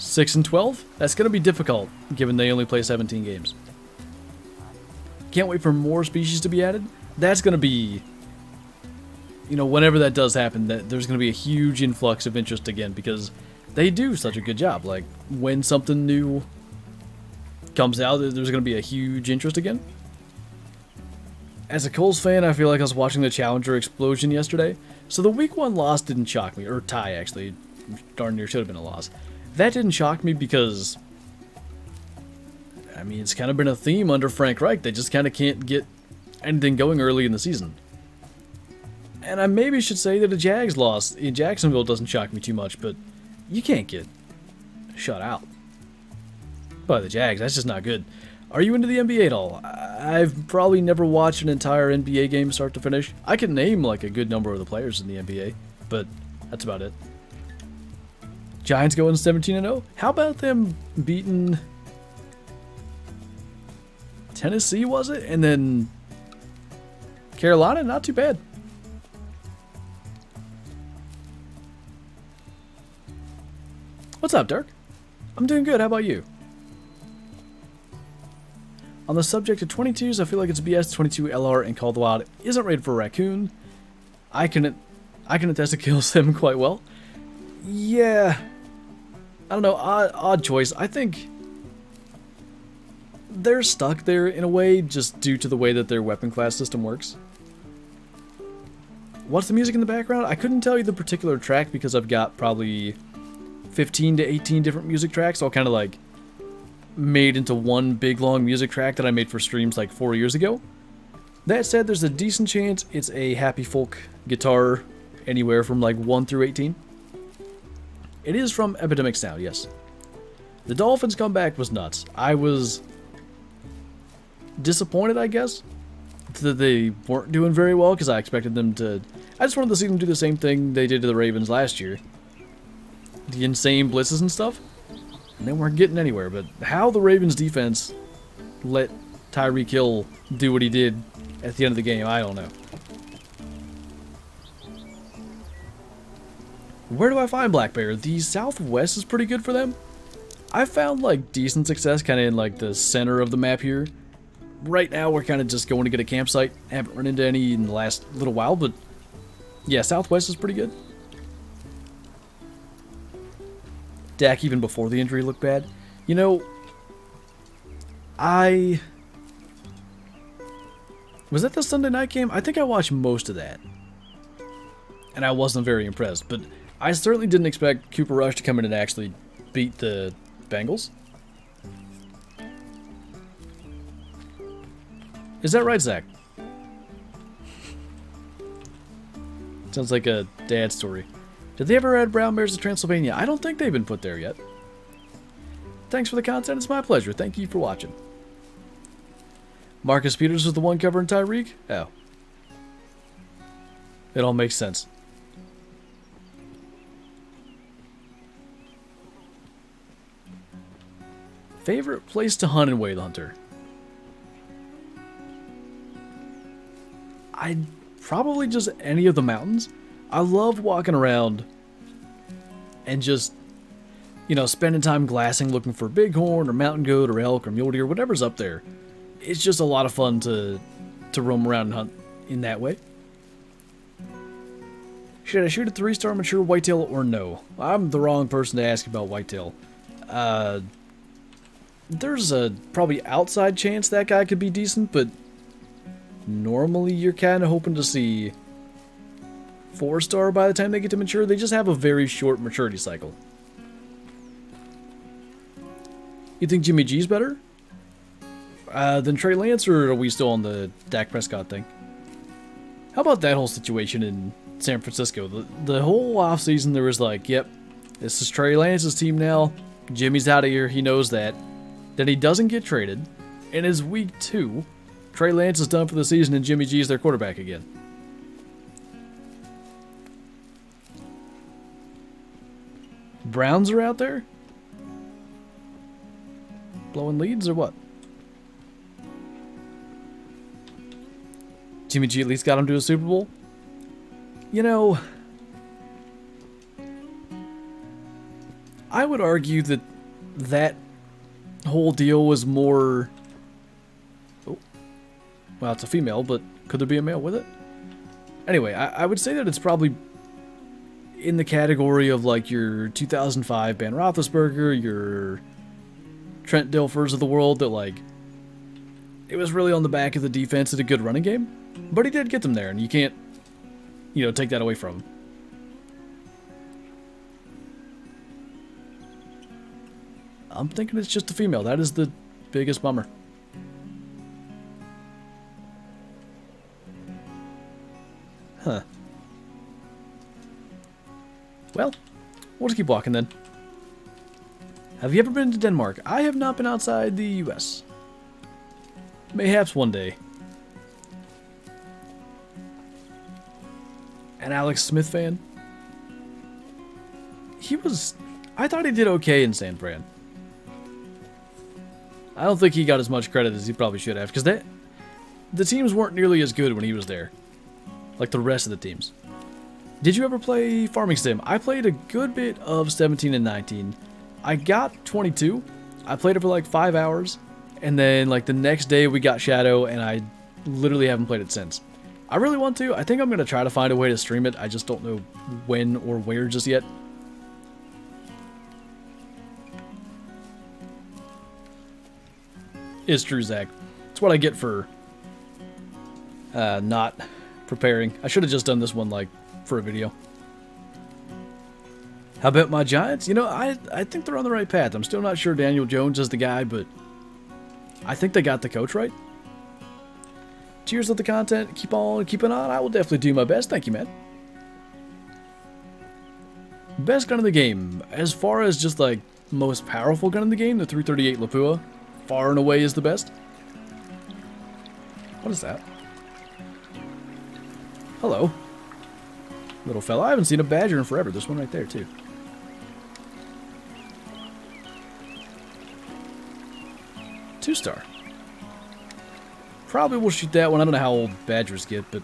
[SPEAKER 1] 6-12? That's going to be difficult, given they only play 17 games. Can't wait for more species to be added. That's going to be, you know, whenever that does happen, that there's going to be a huge influx of interest again, because they do such a good job. Like, when something new comes out, there's going to be a huge interest again. As a Coles fan, I feel like I was watching the Challenger explosion yesterday. So the week 1 loss didn't shock me, or tie actually, darn near should have been a loss. That didn't shock me because, I mean, it's kind of been a theme under Frank Reich. They just kind of can't get anything going early in the season. And I maybe should say that a Jags loss in Jacksonville doesn't shock me too much, but you can't get shut out by the Jags. That's just not good. Are you into the NBA at all? I've probably never watched an entire NBA game start to finish. I can name like a good number of the players in the NBA, but that's about it. Giants going 17-0. How about them beating Tennessee, was it? And then Carolina, not too bad. What's up, Dirk? I'm doing good. How about you? On the subject of 22s, I feel like it's BS 22 LR and Call the Wild isn't rated for Raccoon. I can attest to kills them quite well. Yeah. I don't know, odd choice. I think they're stuck there in a way just due to the way that their weapon class system works. What's the music in the background? I couldn't tell you the particular track because I've got probably 15 to 18 different music tracks, all kind of like made into one big long music track that I made for streams like 4 years ago. That said, there's a decent chance it's a happy folk guitar anywhere from like 1 through 18. It is from Epidemic Sound, yes. The Dolphins' comeback was nuts. I was disappointed, I guess, that they weren't doing very well, because I expected them to... I just wanted to see them do the same thing they did to the Ravens last year. The insane blitzes and stuff. And they weren't getting anywhere, but how the Ravens' defense let Tyreek Hill do what he did at the end of the game, I don't know. Where do I find Black Bear? The Southwest is pretty good for them. I found like decent success kind of in like the center of the map here. Right now we're kind of just going to get a campsite. Haven't run into any in the last little while, but yeah, Southwest is pretty good. Dak even before the injury looked bad. You know, was that the Sunday night game? I think I watched most of that. And I wasn't very impressed, but I certainly didn't expect Cooper Rush to come in and actually beat the Bengals. Is that right, Zach? Sounds like a dad story. Did they ever add Brown Bears to Transylvania? I don't think they've been put there yet. Thanks for the content. It's my pleasure. Thank you for watching. Marcus Peters was the one covering Tyreek? Oh. It all makes sense. Favorite place to hunt in Wade Hunter? I'd probably just any of the mountains. I love walking around and just, you know, spending time glassing, looking for bighorn or mountain goat or elk or mule deer, whatever's up there. It's just a lot of fun to roam around and hunt in that way. Should I shoot a 3-star mature whitetail or no? I'm the wrong person to ask about whitetail. There's a probably outside chance that guy could be decent, but normally you're kind of hoping to see 4-star by the time they get to mature. They just have a very short maturity cycle. You think Jimmy G's better than Trey Lance, or are we still on the Dak Prescott thing? How about that whole situation in San Francisco? The whole offseason there was like, yep, this is Trey Lance's team now. Jimmy's out of here. He knows that. Then he doesn't get traded. And it's week 2. Trey Lance is done for the season and Jimmy G is their quarterback again. Browns are out there? Blowing leads or what? Jimmy G at least got him to a Super Bowl? You know, I would argue that that whole deal was more... Oh, well, it's a female, but could there be a male with it? Anyway, I would say that it's probably in the category of like your 2005 Ben Roethlisberger, your Trent Dilfers of the world, that like it was really on the back of the defense and a good running game, but he did get them there, and you can't, you know, take that away from him. I'm thinking it's just a female. That is the biggest bummer. Huh. Well, we'll just keep walking then. Have you ever been to Denmark? I have not been outside the US. Mayhaps one day. An Alex Smith fan? I thought he did okay in San Fran. I don't think he got as much credit as he probably should have, because the teams weren't nearly as good when he was there. Like the rest of the teams. Did you ever play Farming Sim? I played a good bit of 17 and 19. I got 22. I played it for like 5 hours. And then like the next day we got Shadow, and I literally haven't played it since. I really want to. I think I'm going to try to find a way to stream it. I just don't know when or where just yet. It's true, Zach. It's what I get for not preparing. I should have just done this one like for a video. How about my Giants? You know, I think they're on the right path. I'm still not sure Daniel Jones is the guy, but I think they got the coach right. Cheers to the content. Keep on keeping on. I will definitely do my best. Thank you, man. Best gun in the game. As far as just like most powerful gun in the game, the 338 Lapua far and away is the best. What is that? Hello. Little fella. I haven't seen a badger in forever. This one right there, too. Two-star. Probably will shoot that one. I don't know how old badgers get, but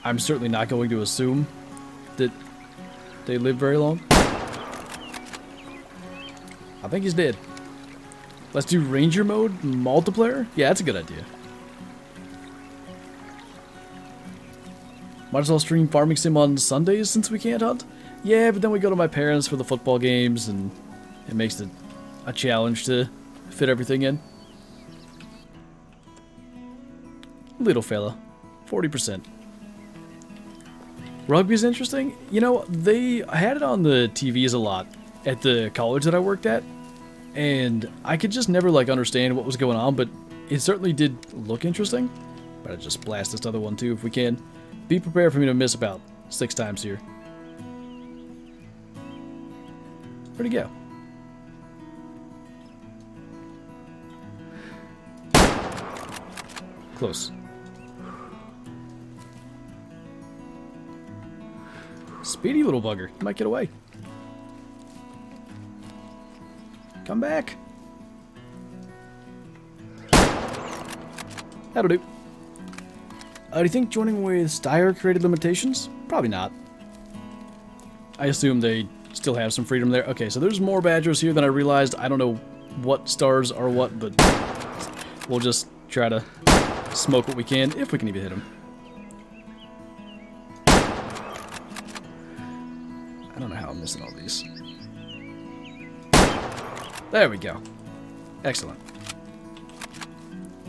[SPEAKER 1] I'm certainly not going to assume that they live very long. I think he's dead. Let's do Ranger mode multiplayer? Yeah, that's a good idea. Might as well stream Farming Sim on Sundays since we can't hunt. Yeah, but then we go to my parents for the football games, and it makes it a challenge to fit everything in. Little fella. 40%. Rugby's interesting. You know, they had it on the TVs a lot at the college that I worked at, and I could just never like understand what was going on, but it certainly did look interesting. Better just blast this other one too if we can. Be prepared for me to miss about 6 times here. Where'd he go? Close. Speedy little bugger. He might get away. Come back. That'll do. Do you think joining with Steyr created limitations? Probably not. I assume they still have some freedom there. Okay, so there's more badgers here than I realized. I don't know what stars are what, but we'll just try to smoke what we can, if we can even hit them. I don't know how I'm missing all these. There we go. Excellent.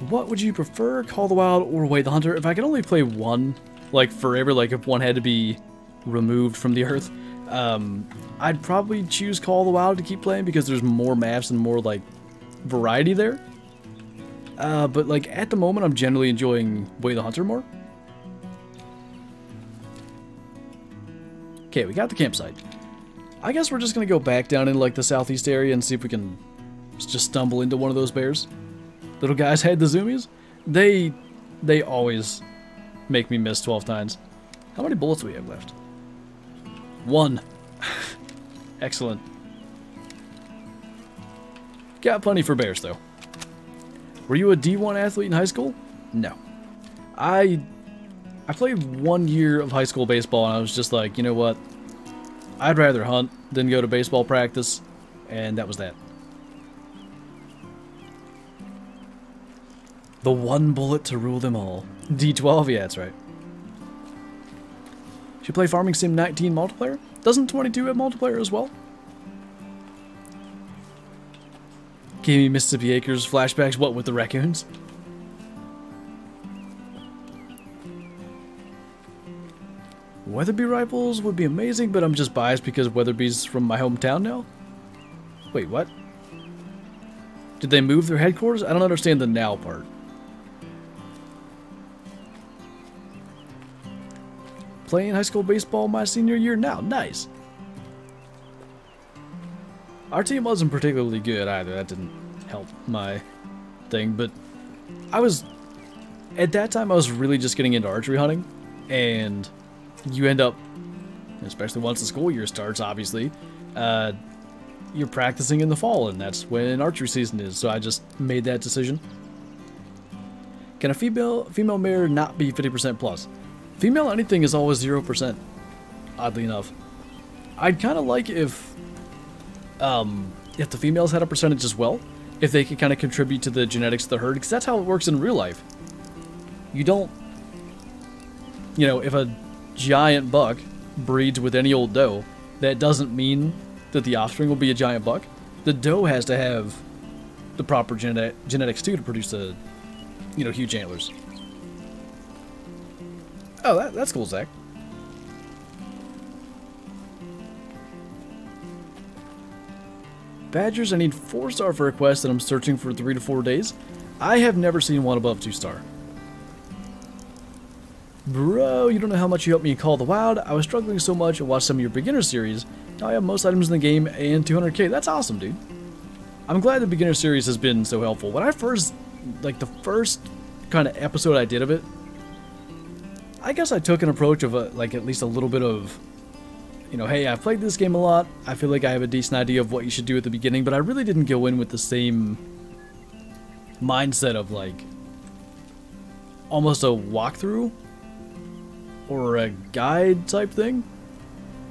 [SPEAKER 1] What would you prefer, Call the Wild or Wade the Hunter? If I could only play one, like forever, like if one had to be removed from the earth. I'd probably choose Call of the Wild to keep playing because there's more maps and more, like, variety there. But, like, at the moment, I'm generally enjoying Way of the Hunter more. Okay, we got the campsite. I guess we're just gonna go back down in, like, the southeast area and see if we can just stumble into one of those bears. Little guys had the zoomies. They always make me miss 12 times. How many bullets do we have left? 1. Excellent. Got plenty for bears, though. Were you a D1 athlete in high school? No. I played 1 year of high school baseball, and I was just like, you know what? I'd rather hunt than go to baseball practice, and that was that. The one bullet to rule them all. D12, yeah, that's right. Should play Farming Sim 19 multiplayer? Doesn't 22 have multiplayer as well? Gave me Mississippi Acres flashbacks, what, with the raccoons? Weatherby rifles would be amazing, but I'm just biased because Weatherby's from my hometown now? Wait, what? Did they move their headquarters? I don't understand the now part. Playing high school baseball my senior year now. Nice. Our team wasn't particularly good either. That didn't help my thing, but at that time I was really just getting into archery hunting, and you end up, especially once the school year starts, obviously, you're practicing in the fall, and that's when archery season is, so I just made that decision. Can a female mare not be 50% plus? Female anything is always 0%, oddly enough. I'd kind of like if the females had a percentage as well, if they could kind of contribute to the genetics of the herd, because that's how it works in real life. You don't, if a giant buck breeds with any old doe, that doesn't mean that the offspring will be a giant buck. The doe has to have the proper genetics too to produce the, huge antlers. Oh, that's cool, Zach. Badgers, I need 4-star for a quest that I'm searching for 3 to 4 days. I have never seen one above 2-star. Bro, you don't know how much you helped me in Call of the Wild. I was struggling so much and watched some of your beginner series. Now I have most items in the game and 200k. That's awesome, dude. I'm glad the beginner series has been so helpful. When I first, the first kind of episode I did of it, I guess I took an approach of at least a little bit of, hey, I've played this game a lot. I feel like I have a decent idea of what you should do at the beginning, but I really didn't go in with the same mindset of almost a walkthrough or a guide type thing.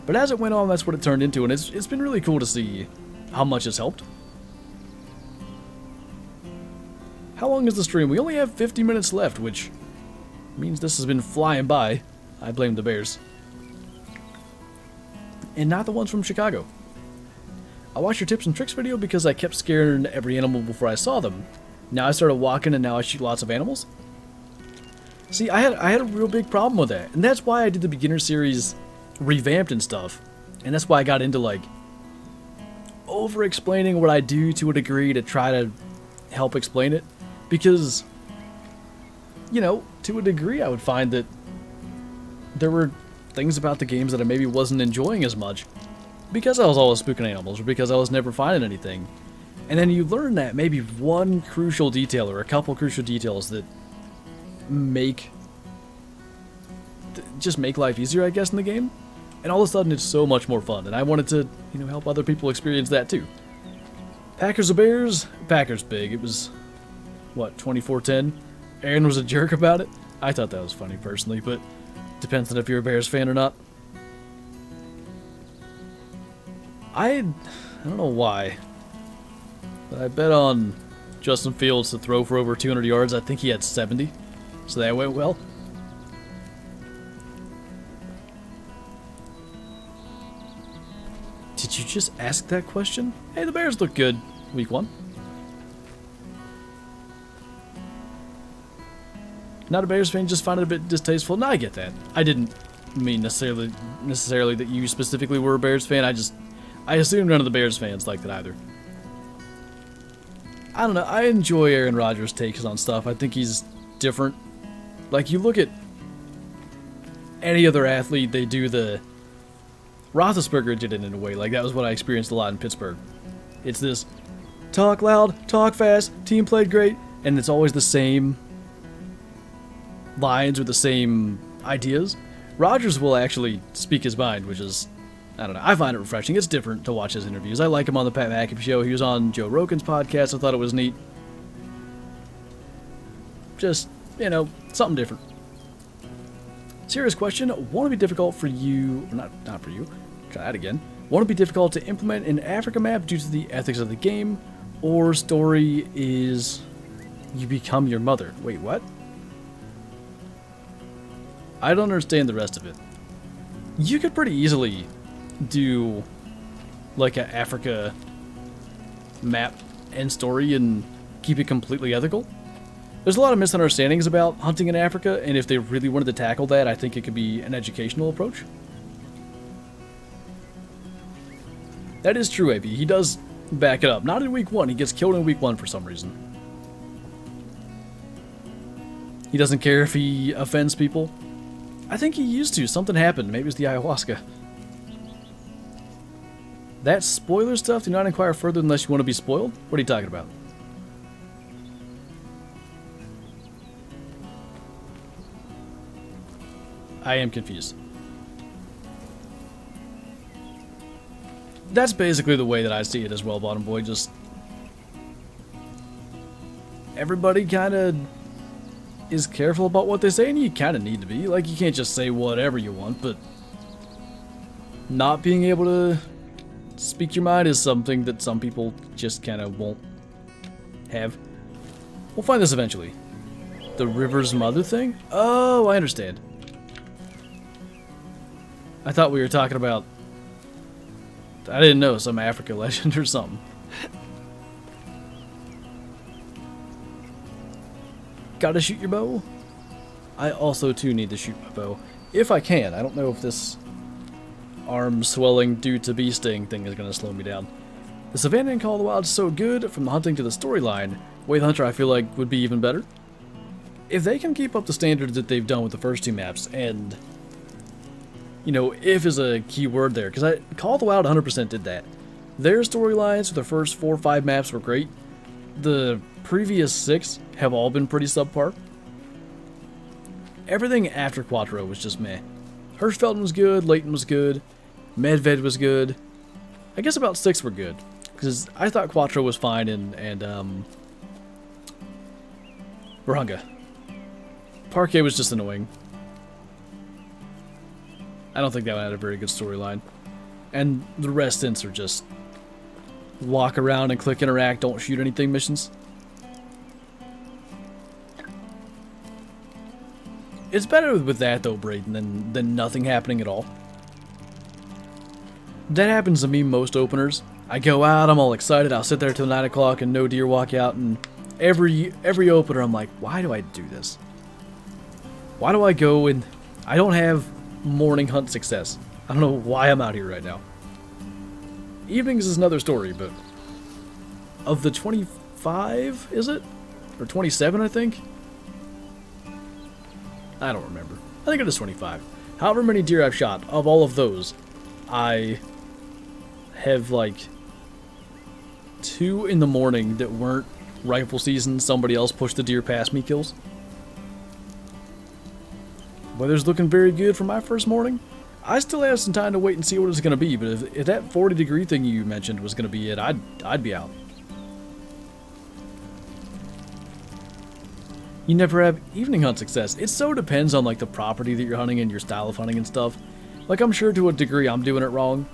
[SPEAKER 1] But as it went on, that's what it turned into, and it's been really cool to see how much it's helped. How long is the stream? We only have 50 minutes left, which means this has been flying by. I blame the bears. And not the ones from Chicago. I watched your tips and tricks video because I kept scaring every animal before I saw them. Now I started walking and now I shoot lots of animals. See, I had a real big problem with that. And that's why I did the beginner series revamped and stuff. And that's why I got into over-explaining what I do to a degree to try to help explain it. Because, to a degree I would find that there were things about the games that I maybe wasn't enjoying as much because I was always spooking animals or because I was never finding anything. And then you learn that maybe one crucial detail or a couple crucial details that just make life easier, I guess, in the game. And all of a sudden it's so much more fun, and I wanted to, help other people experience that too. Packers or Bears? Packers big. It was, 24-10? Aaron was a jerk about it? I thought that was funny personally, but depends on if you're a Bears fan or not. I don't know why, but I bet on Justin Fields to throw for over 200 yards. I think he had 70, so that went well. Did you just ask that question? Hey, the Bears look good week 1. Not a Bears fan, just find it a bit distasteful. No, I get that. I didn't mean necessarily that you specifically were a Bears fan. I assume none of the Bears fans liked it either. I don't know. I enjoy Aaron Rodgers' takes on stuff. I think he's different. Like, you look at any other athlete, they do the... Roethlisberger did it in a way. Like, that was what I experienced a lot in Pittsburgh. It's this talk loud, talk fast, team played great, and it's always the same lines with the same ideas. Rodgers will actually speak his mind, which is, I don't know, I find it refreshing. It's different to watch his interviews. I like him on the Pat McAfee show. He was on Joe Rogan's podcast. I thought it was neat. Just, you know, something different. Serious question. Won't it be difficult for you, not for you, try that again. Won't it be difficult to implement an Africa map due to the ethics of the game, or story is you become your mother? Wait, what? I don't understand the rest of it. You could pretty easily do like an Africa map and story and keep it completely ethical. There's a lot of misunderstandings about hunting in Africa, and if they really wanted to tackle that, I think it could be an educational approach. That is true, AB. He does back it up. Not in week 1. He gets killed in week 1 for some reason. He doesn't care if he offends people. I think he used to. Something happened. Maybe it was the ayahuasca. That spoiler stuff, do not inquire further unless you want to be spoiled? What are you talking about? I am confused. That's basically the way that I see it as well, Bottom Boy. Just everybody kind of is careful about what they say, and you kind of need to be. Like, you can't just say whatever you want, but not being able to speak your mind is something that some people just kind of won't have. We'll find this eventually. The River's mother thing? Oh, I understand. I thought we were talking about, I didn't know, some Africa legend or something. Gotta shoot your bow? I also, too, need to shoot my bow. If I can. I don't know if this arm swelling due to bee sting thing is going to slow me down. The Savannah in Call of the Wild is so good, from the hunting to the storyline. Way the Hunter, I feel like, would be even better. If they can keep up the standards that they've done with the first 2 maps, and, you know, if is a key word there, because Call of the Wild 100% did that. Their storylines for the first 4 or 5 maps were great. The previous 6 have all been pretty subpar. Everything after Quattro was just meh. Hirschfelden was good, Leighton was good, Medved was good. I guess about 6 were good, because I thought Quattro was fine, and Barunga. Parquet was just annoying. I don't think that one had a very good storyline. And the rest are just walk around and click interact, don't shoot anything missions. It's better with that though, Brayden, than nothing happening at all. That happens to me most openers. I go out, I'm all excited, I'll sit there till 9 o'clock and no deer walk out, and every opener I'm like, why do I do this? Why do I go and I don't have morning hunt success? I don't know why I'm out here right now. Evenings is another story, but of the 25, is it? Or 27, I think? I don't remember. I think it is 25. However many deer I've shot, of all of those, I have like 2 in the morning that weren't rifle season, somebody else pushed the deer past me kills. Weather's looking very good for my first morning. I still have some time to wait and see what it's going to be, but if that 40-degree thing you mentioned was going to be it, I'd be out. You never have evening hunt success. It so depends on like the property that you're hunting and your style of hunting and stuff. Like, I'm sure to a degree I'm doing it wrong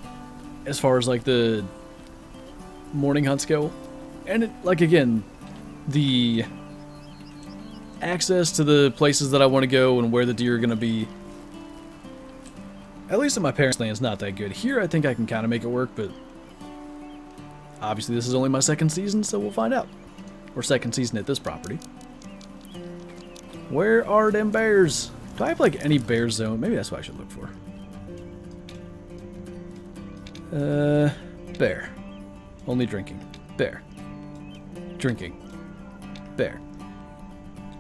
[SPEAKER 1] as far as like the morning hunts go. And it, like, again, the access to the places that I want to go and where the deer are going to be, at least at my parents' land, is not that good. Here I think I can kind of make it work, but obviously this is only my 2nd season, so we'll find out. Or 2nd season at this property. Where are them bears? Do I have like any bear zone? Maybe that's what I should look for. Bear. Only drinking. Bear. Drinking. Bear.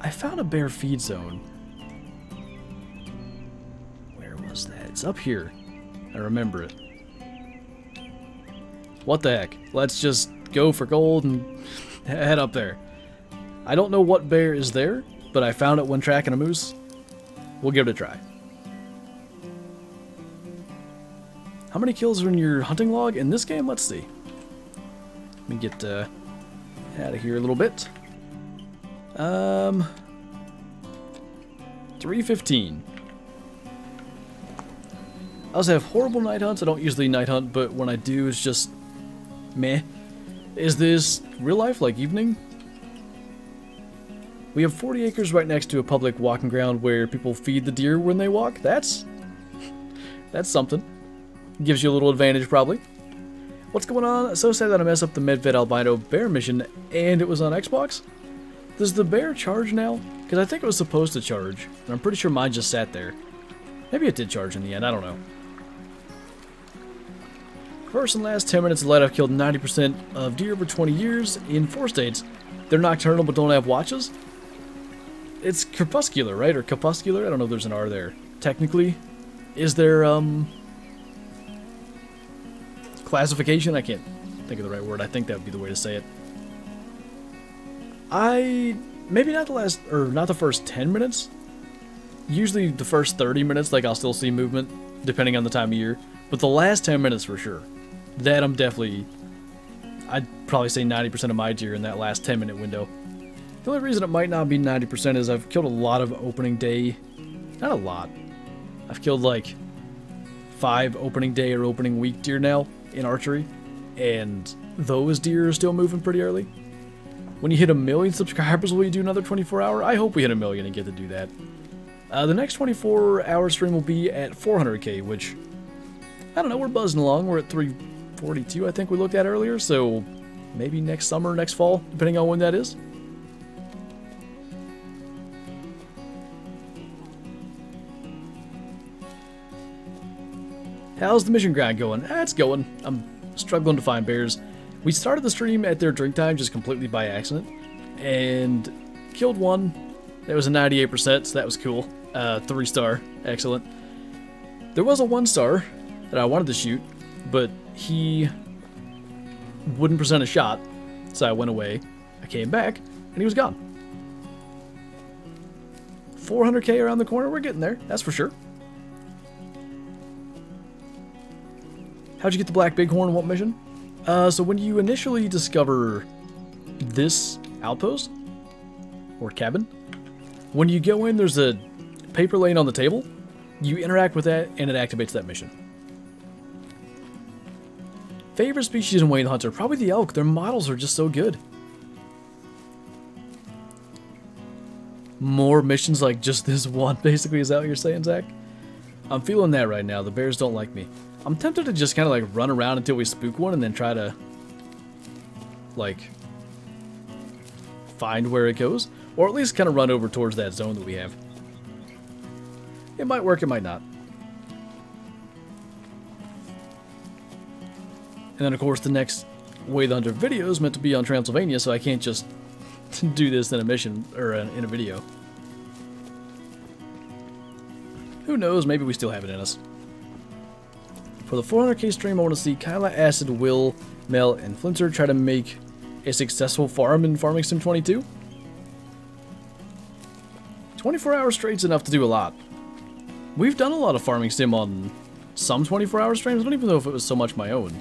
[SPEAKER 1] I found a bear feed zone. Where was that? It's up here. I remember it. What the heck? Let's just go for gold and head up there. I don't know what bear is there, but I found it when tracking a moose. We'll give it a try. How many kills are in your hunting log in this game? Let's see. Let me get out of here a little bit. 315. I also have horrible night hunts. I don't usually night hunt, but when I do, it's just meh. Is this real life, like evening? We have 40 acres right next to a public walking ground where people feed the deer when they walk. That's something. Gives you a little advantage, probably. What's going on? So sad that I messed up the Medved Albino Bear mission, and it was on Xbox? Does the bear charge now? Because I think it was supposed to charge, and I'm pretty sure mine just sat there. Maybe it did charge in the end, I don't know. First and last 10 minutes of light, I've killed 90% of deer over 20 years in 4 states. They're nocturnal but don't have watches. It's crepuscular, right? Or crepuscular? I don't know if there's an R there. Technically. Is there, classification? I can't think of the right word. I think that would be the way to say it. Maybe not not the first 10 minutes. Usually the first 30 minutes, like, I'll still see movement, depending on the time of year. But the last 10 minutes for sure. That I'd probably say 90% of my deer in that last 10-minute window. The only reason it might not be 90% is I've killed a lot of opening day. Not a lot. I've killed like 5 opening day or opening week deer now in archery. And those deer are still moving pretty early. When you hit 1 million subscribers, will you do another 24-hour? I hope we hit 1 million and get to do that. The next 24-hour stream will be at 400k, which, I don't know, we're buzzing along. We're at 342, I think we looked at earlier, so maybe next summer, next fall, depending on when that is. How's the mission grind going? It's going. I'm struggling to find bears. We started the stream at their drink time just completely by accident, and killed one. That was a 98%, so that was cool. 3-star, excellent. There was a 1-star that I wanted to shoot, but he wouldn't present a shot, so I went away. I came back, and he was gone. 400k around the corner, we're getting there, that's for sure. How'd you get the Black Bighorn? What mission? So when you initially discover this outpost, or cabin, when you go in, there's a paper laying on the table. You interact with that, and it activates that mission. Favorite species in Wayne Hunter? Probably the elk. Their models are just so good. More missions like just this one, basically, is that what you're saying, Zach? I'm feeling that right now. The bears don't like me. I'm tempted to just kind of like run around until we spook one and then try to like find where it goes, or at least kind of run over towards that zone that we have. It might work, it might not. And then of course the next Way the Hunter video is meant to be on Transylvania, so I can't just do this in a mission or in a video. Who knows, maybe we still have it in us. For the 400k stream, I want to see Kyla, Acid, Will, Mel, and Flinter try to make a successful farm in Farming Sim 22. 24-hour straight's enough to do a lot. We've done a lot of Farming Sim on some 24-hour streams. I don't even know if it was so much my own.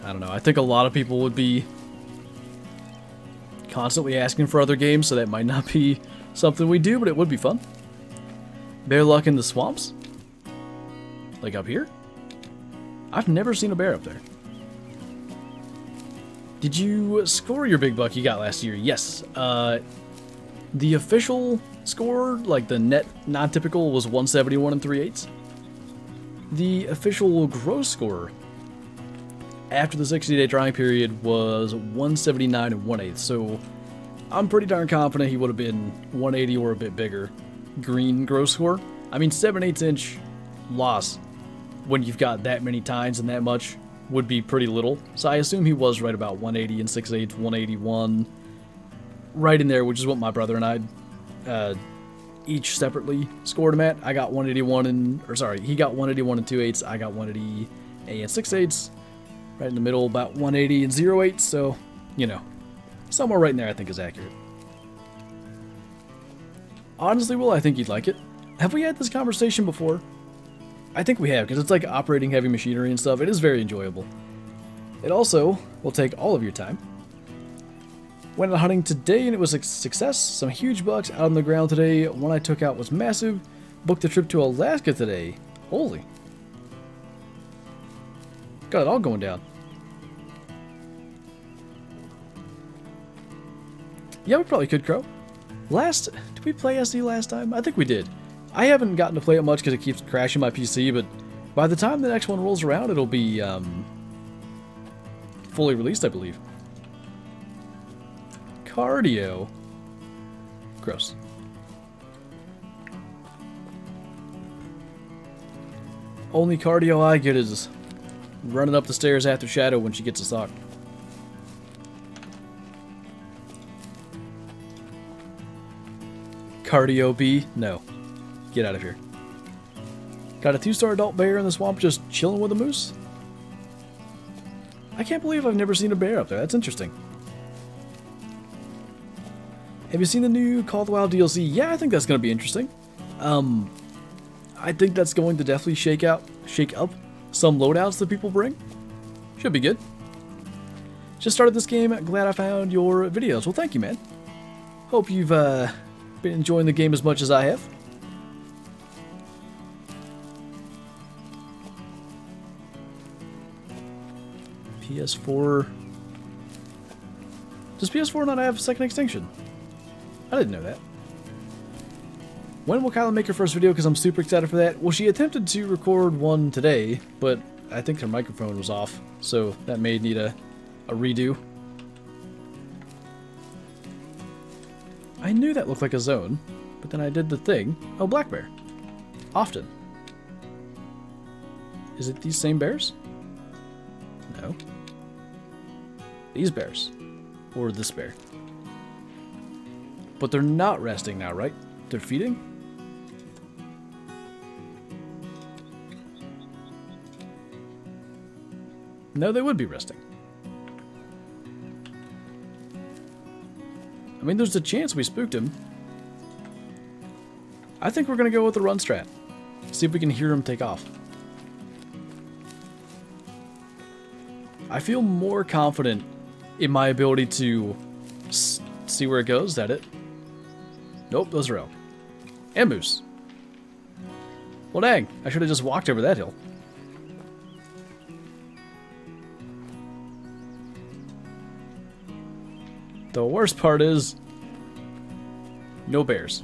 [SPEAKER 1] I don't know. I think a lot of people would be constantly asking for other games, so that might not be something we do, but it would be fun. Bear luck in the swamps? Like up here? I've never seen a bear up there. Did you score your big buck you got last year? Yes. The official score, like the net non-typical, was 171 3/8. The official gross score after the 60-day drying period was 179 1/8. So I'm pretty darn confident he would have been 180 or a bit bigger. Green gross score. I mean, 7/8 inch loss when you've got that many tines and that much would be pretty little. So I assume he was right about 180 and 6/8, 181. Right in there, which is what my brother and I each separately scored him at. I got 181 and, or sorry, he got 181 and 2/8. I got 180 and 6/8. Right in the middle, about 180 and 0/8. So, you know, somewhere right in there I think is accurate. Honestly, Will, I think you'd like it. Have we had this conversation before? I think we have, because it's like operating heavy machinery and stuff. It is very enjoyable. It also will take all of your time. Went out hunting today and it was a success. Some huge bucks out on the ground today. One I took out was massive. Booked a trip to Alaska today. Holy. Got it all going down. Yeah, we probably could, Crow. Did we play SD last time? I think we did. I haven't gotten to play it much because it keeps crashing my PC, but by the time the next one rolls around, it'll be fully released, I believe. Cardio. Gross. Only cardio I get is running up the stairs after Shadow when she gets a sock. Cardio B? No. Get out of here. Got a 2-star adult bear in the swamp just chilling with a moose? I can't believe I've never seen a bear up there. That's interesting. Have you seen the new Call of the Wild DLC? Yeah, I think that's going to be interesting. I think that's going to definitely shake up some loadouts that people bring. Should be good. Just started this game. Glad I found your videos. Well, thank you, man. Hope you've been enjoying the game as much as I have. PS4. Does PS4 not have Second Extinction? I didn't know that. When will Kyla make her first video? Because I'm super excited for that. Well, she attempted to record one today, but I think her microphone was off, so that may need a redo. I knew that looked like a zone, but then I did the thing. Oh, black bear. Often. Is it these same bears? No. These bears. Or this bear. But they're not resting now, right? They're feeding? No, they would be resting. I mean, there's a chance we spooked him. I think we're going to go with the run strat. See if we can hear him take off. I feel more confident in my ability to see where it goes. Is that it? Nope, those are elk. And moose. Well, dang. I should have just walked over that hill. The worst part is no bears.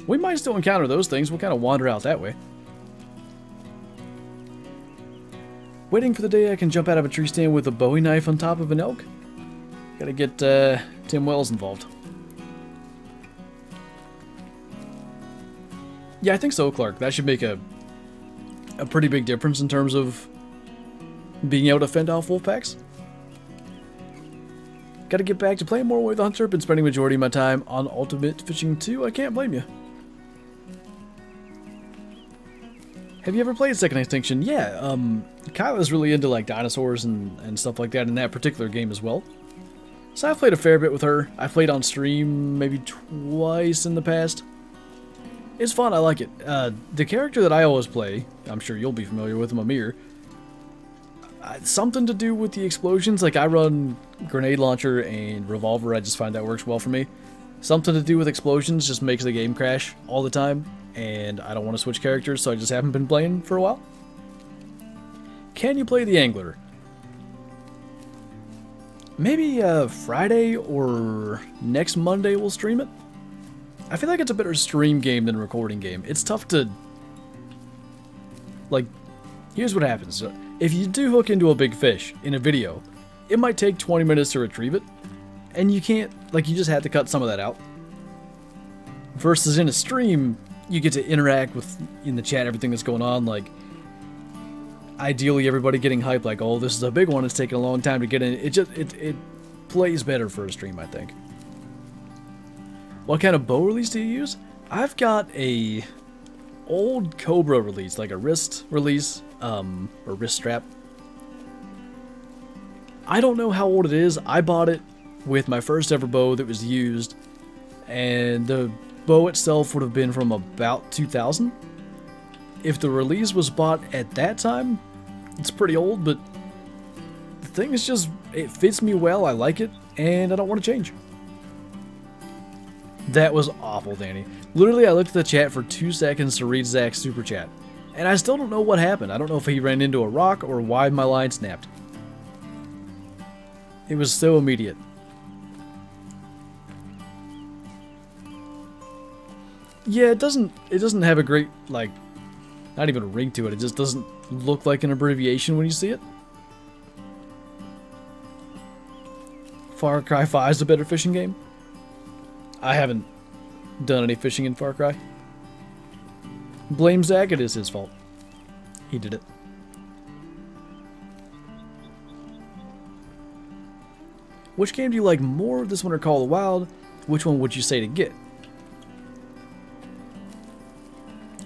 [SPEAKER 1] We might still encounter those things. We'll kind of wander out that way. Waiting for the day I can jump out of a tree stand with a Bowie knife on top of an elk. Gotta get Tim Wells involved. Yeah, I think so, Clark. That should make a pretty big difference in terms of being able to fend off wolf packs. Gotta get back to playing more with the Hunter. Been spending majority of my time on Ultimate Fishing 2. I can't blame you. Have you ever played Second Extinction? Yeah, Kyla's really into like dinosaurs and stuff like that in that particular game as well. So I've played a fair bit with her. I've played on stream maybe twice in the past. It's fun, I like it. The character that I always play, I'm sure you'll be familiar with him, Amir. Something to do with the explosions, like I run grenade launcher and revolver, I just find that works well for me. Something to do with explosions just makes the game crash all the time, and I don't want to switch characters, so I just haven't been playing for a while. Can you play the Angler? Maybe Friday or next Monday we'll stream it. I feel like it's a better stream game than recording game. It's tough to... Like, here's what happens. If you do hook into a big fish in a video, it might take 20 minutes to retrieve it. And you can't, like, you just had to cut some of that out. Versus in a stream, you get to interact with, in the chat, everything that's going on, like, ideally everybody getting hyped, like, oh, this is a big one, it's taking a long time to get in. It plays better for a stream, I think. What kind of bow release do you use? I've got a old Cobra release, like a wrist release, or wrist strap. I don't know how old it is. I bought it with my first ever bow that was used, and the bow itself would have been from about 2000. If the release was bought at that time, it's pretty old, but the thing is just, it fits me well, I like it, and I don't want to change. That was awful, Danny. Literally, I looked at the chat for 2 seconds to read Zach's super chat, and I still don't know what happened. I don't know if he ran into a rock or why my line snapped. It was so immediate. Yeah, it doesn't have a great, like, not even a ring to it. It just doesn't look like an abbreviation when you see it. Far Cry 5 is a better fishing game. I haven't done any fishing in Far Cry. Blame Zach, it is his fault. He did it. Which game do you like more, this one or Call of the Wild? Which one would you say to get?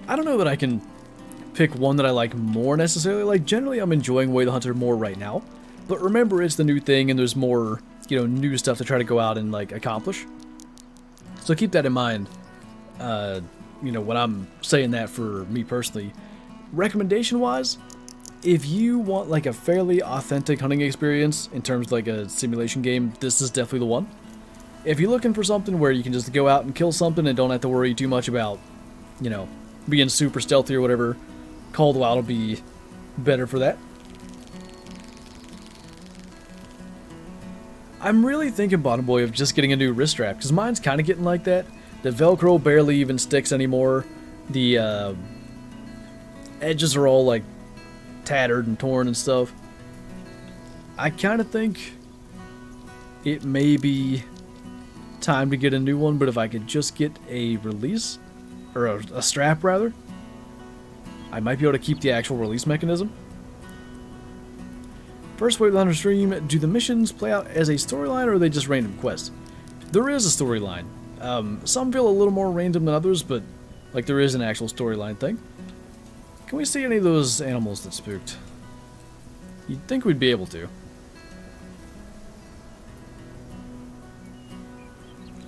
[SPEAKER 1] I don't know that I can pick one that I like more necessarily. Like, generally I'm enjoying Way the Hunter more right now. But remember, it's the new thing and there's more, you know, new stuff to try to go out and, like, accomplish. So keep that in mind, you know, when I'm saying that for me personally. Recommendation-wise, if you want, like, a fairly authentic hunting experience in terms of, like, a simulation game, this is definitely the one. If you're looking for something where you can just go out and kill something and don't have to worry too much about, you know, being super stealthy or whatever, Call of the Wild will be better for that. I'm really thinking, Bottom Boy, of just getting a new wrist strap, because mine's kind of getting like that. The Velcro barely even sticks anymore. The edges are all, like, tattered and torn and stuff. I kind of think it may be time to get a new one, but if I could just get a release, or a strap rather, I might be able to keep the actual release mechanism. First Way the Hunter stream, do the missions play out as a storyline or are they just random quests? There is a storyline. Some feel a little more random than others, but like there is an actual storyline thing. Can we see any of those animals that spooked? You'd think we'd be able to.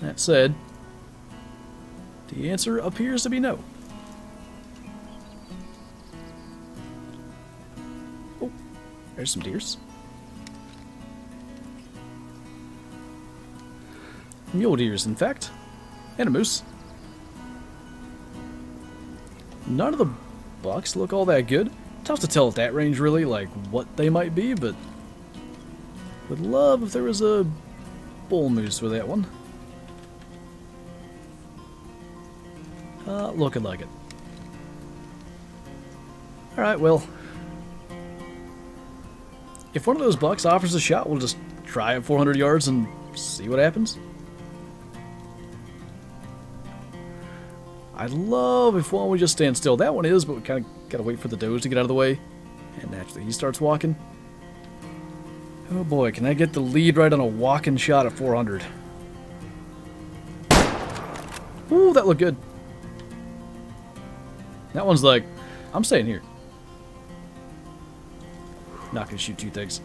[SPEAKER 1] That said, the answer appears to be no. Oh, there's some deers. Mule deers, in fact. And a moose. None of the bucks look all that good. Tough to tell at that range, really, like, what they might be, but would love if there was a bull moose with that one. Looking like it. Alright, well, if one of those bucks offers a shot, we'll just try at 400 yards and see what happens. I'd love if one would just stand still. That one is, but we kind of gotta wait for the does to get out of the way. And naturally, he starts walking. Oh boy, can I get the lead right on a walking shot at 400? Ooh, that looked good. That one's like, I'm staying here. Not gonna shoot two things.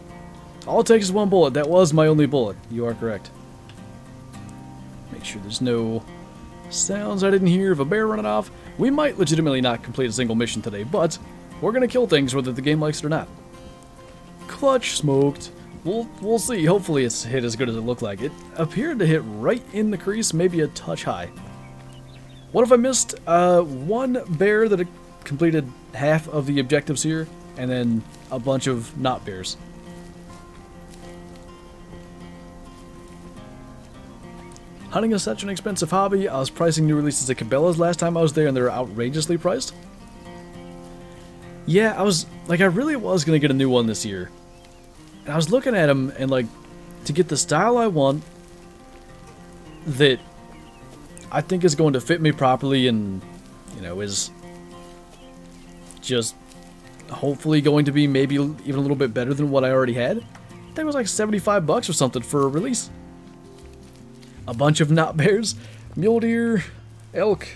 [SPEAKER 1] All it takes is one bullet. That was my only bullet. You are correct. Make sure there's no sounds I didn't hear of a bear running off. We might legitimately not complete a single mission today, but we're gonna kill things whether the game likes it or not. Clutch smoked. We'll see. Hopefully it's hit as good as it looked like. It appeared to hit right in the crease, maybe a touch high. What if I missed? One bear that completed half of the objectives here, and then a bunch of not bears. Hunting is such an expensive hobby. I was pricing new releases at Cabela's last time I was there, and they were outrageously priced. Yeah, I really was going to get a new one this year. And I was looking at them, and like, to get the style I want, that I think is going to fit me properly and, you know, is just hopefully going to be maybe even a little bit better than what I already had. I think it was like 75 bucks or something for a release. A bunch of knot bears, mule deer, elk,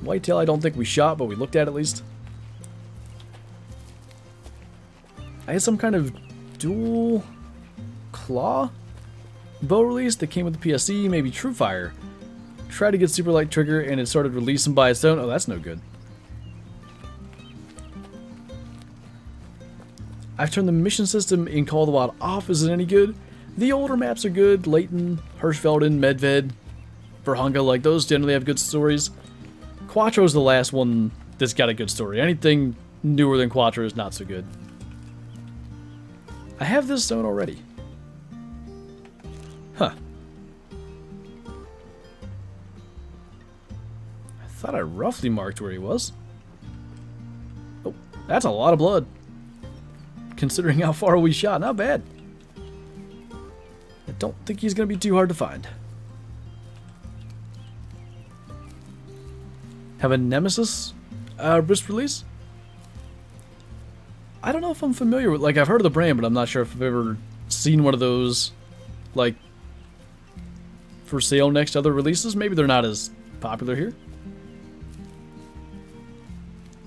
[SPEAKER 1] whitetail I don't think we shot, but we looked at least. I had some kind of dual claw bow release that came with the PSE, maybe True Fire. Tried to get super light trigger and it started releasing by its own. Oh, that's no good. I've turned the mission system in Call of the Wild off. Is it any good? The older maps are good. Layton, Hirschfelden, Medved, Verhunga, like those generally have good stories. Quattro's the last one that's got a good story. Anything newer than Quattro is not so good. I have this zone already. Huh. I thought I roughly marked where he was. Oh, that's a lot of blood. Considering how far we shot, not bad. I don't think he's going to be too hard to find. Have a Nemesis wrist release? I don't know if I'm familiar with, like, I've heard of the brand, but I'm not sure if I've ever seen one of those, like, for sale next to other releases. Maybe they're not as popular here.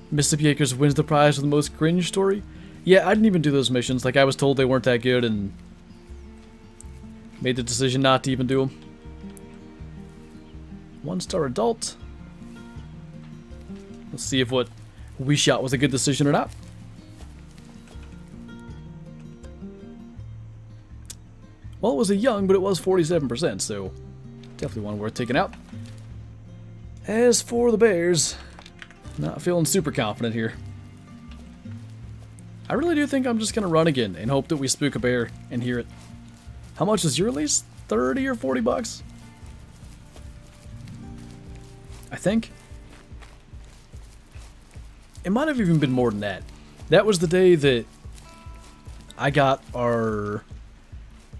[SPEAKER 1] Mississippi Acres wins the prize for the most cringe story. Yeah, I didn't even do those missions. Like, I was told they weren't that good and made the decision not to even do them. 1-star adult. Let's see if what we shot was a good decision or not. Well, it was a young, but it was 47%, so definitely one worth taking out. As for the bears, not feeling super confident here. I really do think I'm just going to run again and hope that we spook a bear and hear it. How much is your release? 30 or 40 bucks? I think. It might have even been more than that. That was the day that I got our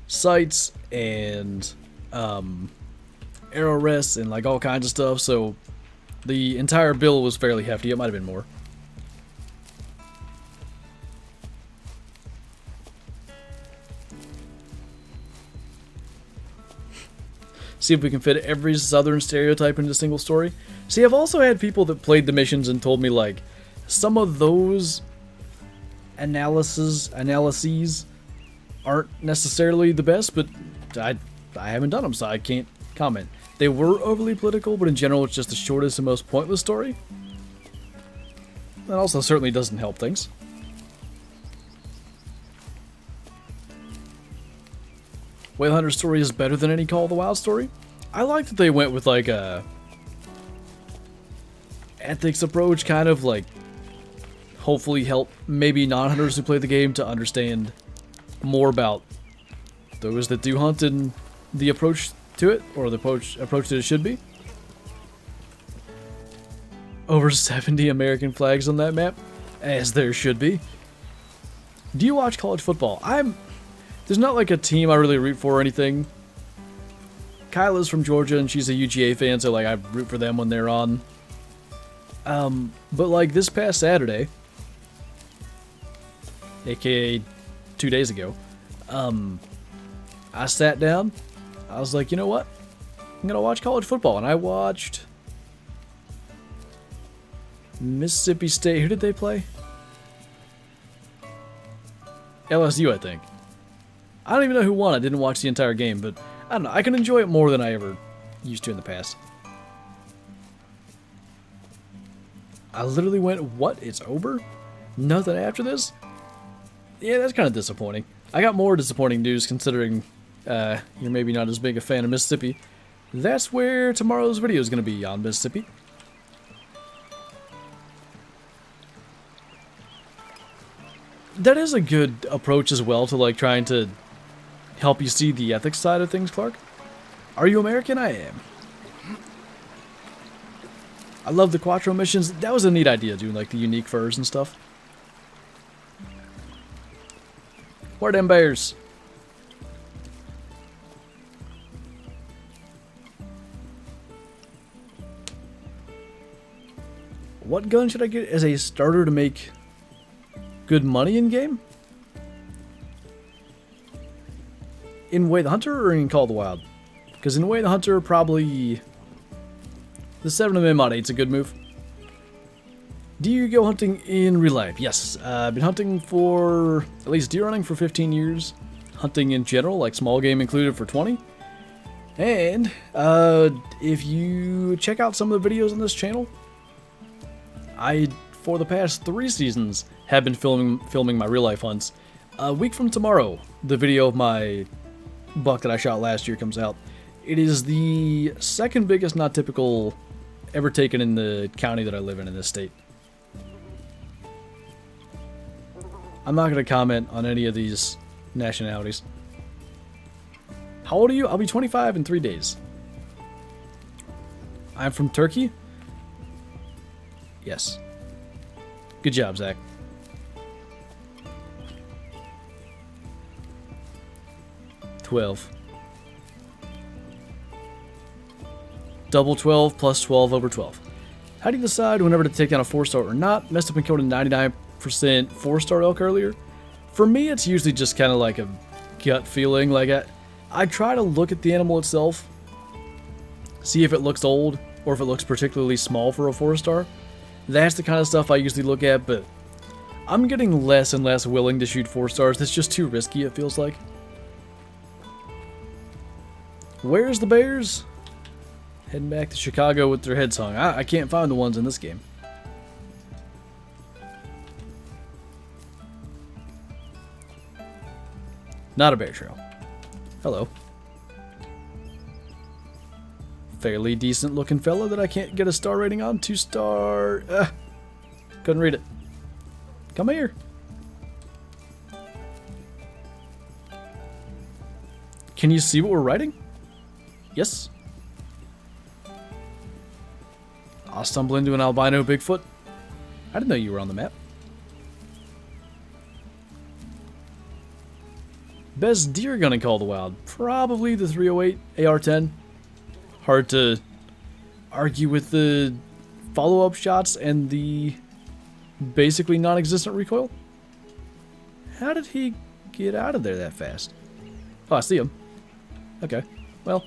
[SPEAKER 1] sights and arrow rests and like all kinds of stuff, so the entire bill was fairly hefty. It might have been more. See if we can fit every southern stereotype into a single story. See, I've also had people that played the missions and told me like some of those analyses aren't necessarily the best, but I haven't done them, so I can't comment. They were overly political, but in general it's just the shortest and most pointless story. That also certainly doesn't help things. Whale Hunter's story is better than any Call of the Wild story. I like that they went with like a ethics approach, kind of like hopefully help maybe non-hunters who play the game to understand more about those that do hunt and the approach to it, or the approach that it should be. Over 70 American flags on that map, as there should be. Do you watch college football? There's not like a team I really root for or anything. Kyla's from Georgia and she's a UGA fan, so like I root for them when they're on. But like this past Saturday, aka 2 days ago, I sat down. I was like, you know what? I'm gonna watch college football, and I watched Mississippi State. Who did they play? LSU, I think. I don't even know who won. I didn't watch the entire game, but I don't know. I can enjoy it more than I ever used to in the past. I literally went, what? It's over? Nothing after this? Yeah, that's kind of disappointing. I got more disappointing news considering you're maybe not as big a fan of Mississippi. That's where tomorrow's video is going to be, on Mississippi. That is a good approach as well to like trying to help you see the ethics side of things, Clark. Are you American? I am. I love the Quattro missions. That was a neat idea, doing like the unique furs and stuff. Where them bears? gun should I get as a starter to make good money in game? In Way the Hunter or in Call of the Wild? Because in Way the Hunter, probably the 7mm mod 8's a good move. Do you go hunting in real life? Yes. I've been hunting for, at least deer hunting for 15 years. Hunting in general, like small game included, for 20. And if you check out some of the videos on this channel, I, for the past 3 seasons, have been filming my real life hunts. A week from tomorrow, the video of my buck that I shot last year comes out. It is the second biggest not typical ever taken in the county that I live in this state. I'm not going to comment on any of these nationalities. How old are you? I'll be 25 in 3 days. I'm from Turkey? Yes. Good job, Zach. $12. Double 12 plus 12 over 12. How do you decide whenever to take down a 4-star or not? Messed up and killed a 99% 4-star elk earlier. For me, it's usually just kind of like a gut feeling. Like I try to look at the animal itself, see if it looks old or if it looks particularly small for a 4-star. That's the kind of stuff I usually look at, but I'm getting less and less willing to shoot 4-stars. It's just too risky, it feels like. Where's the bears? Heading back to Chicago with their heads hung. I can't find the ones in this game. Not a bear trail. Hello. Fairly decent looking fella that I can't get a star rating on. 2-star. Couldn't read it. Come here. Can you see what we're writing? Yes. I'll stumble into an albino Bigfoot. I didn't know you were on the map. Best deer gun in Call of the Wild. Probably the 308 AR-10. Hard to argue with the follow-up shots and the basically non-existent recoil. How did he get out of there that fast? Oh, I see him. Okay, well.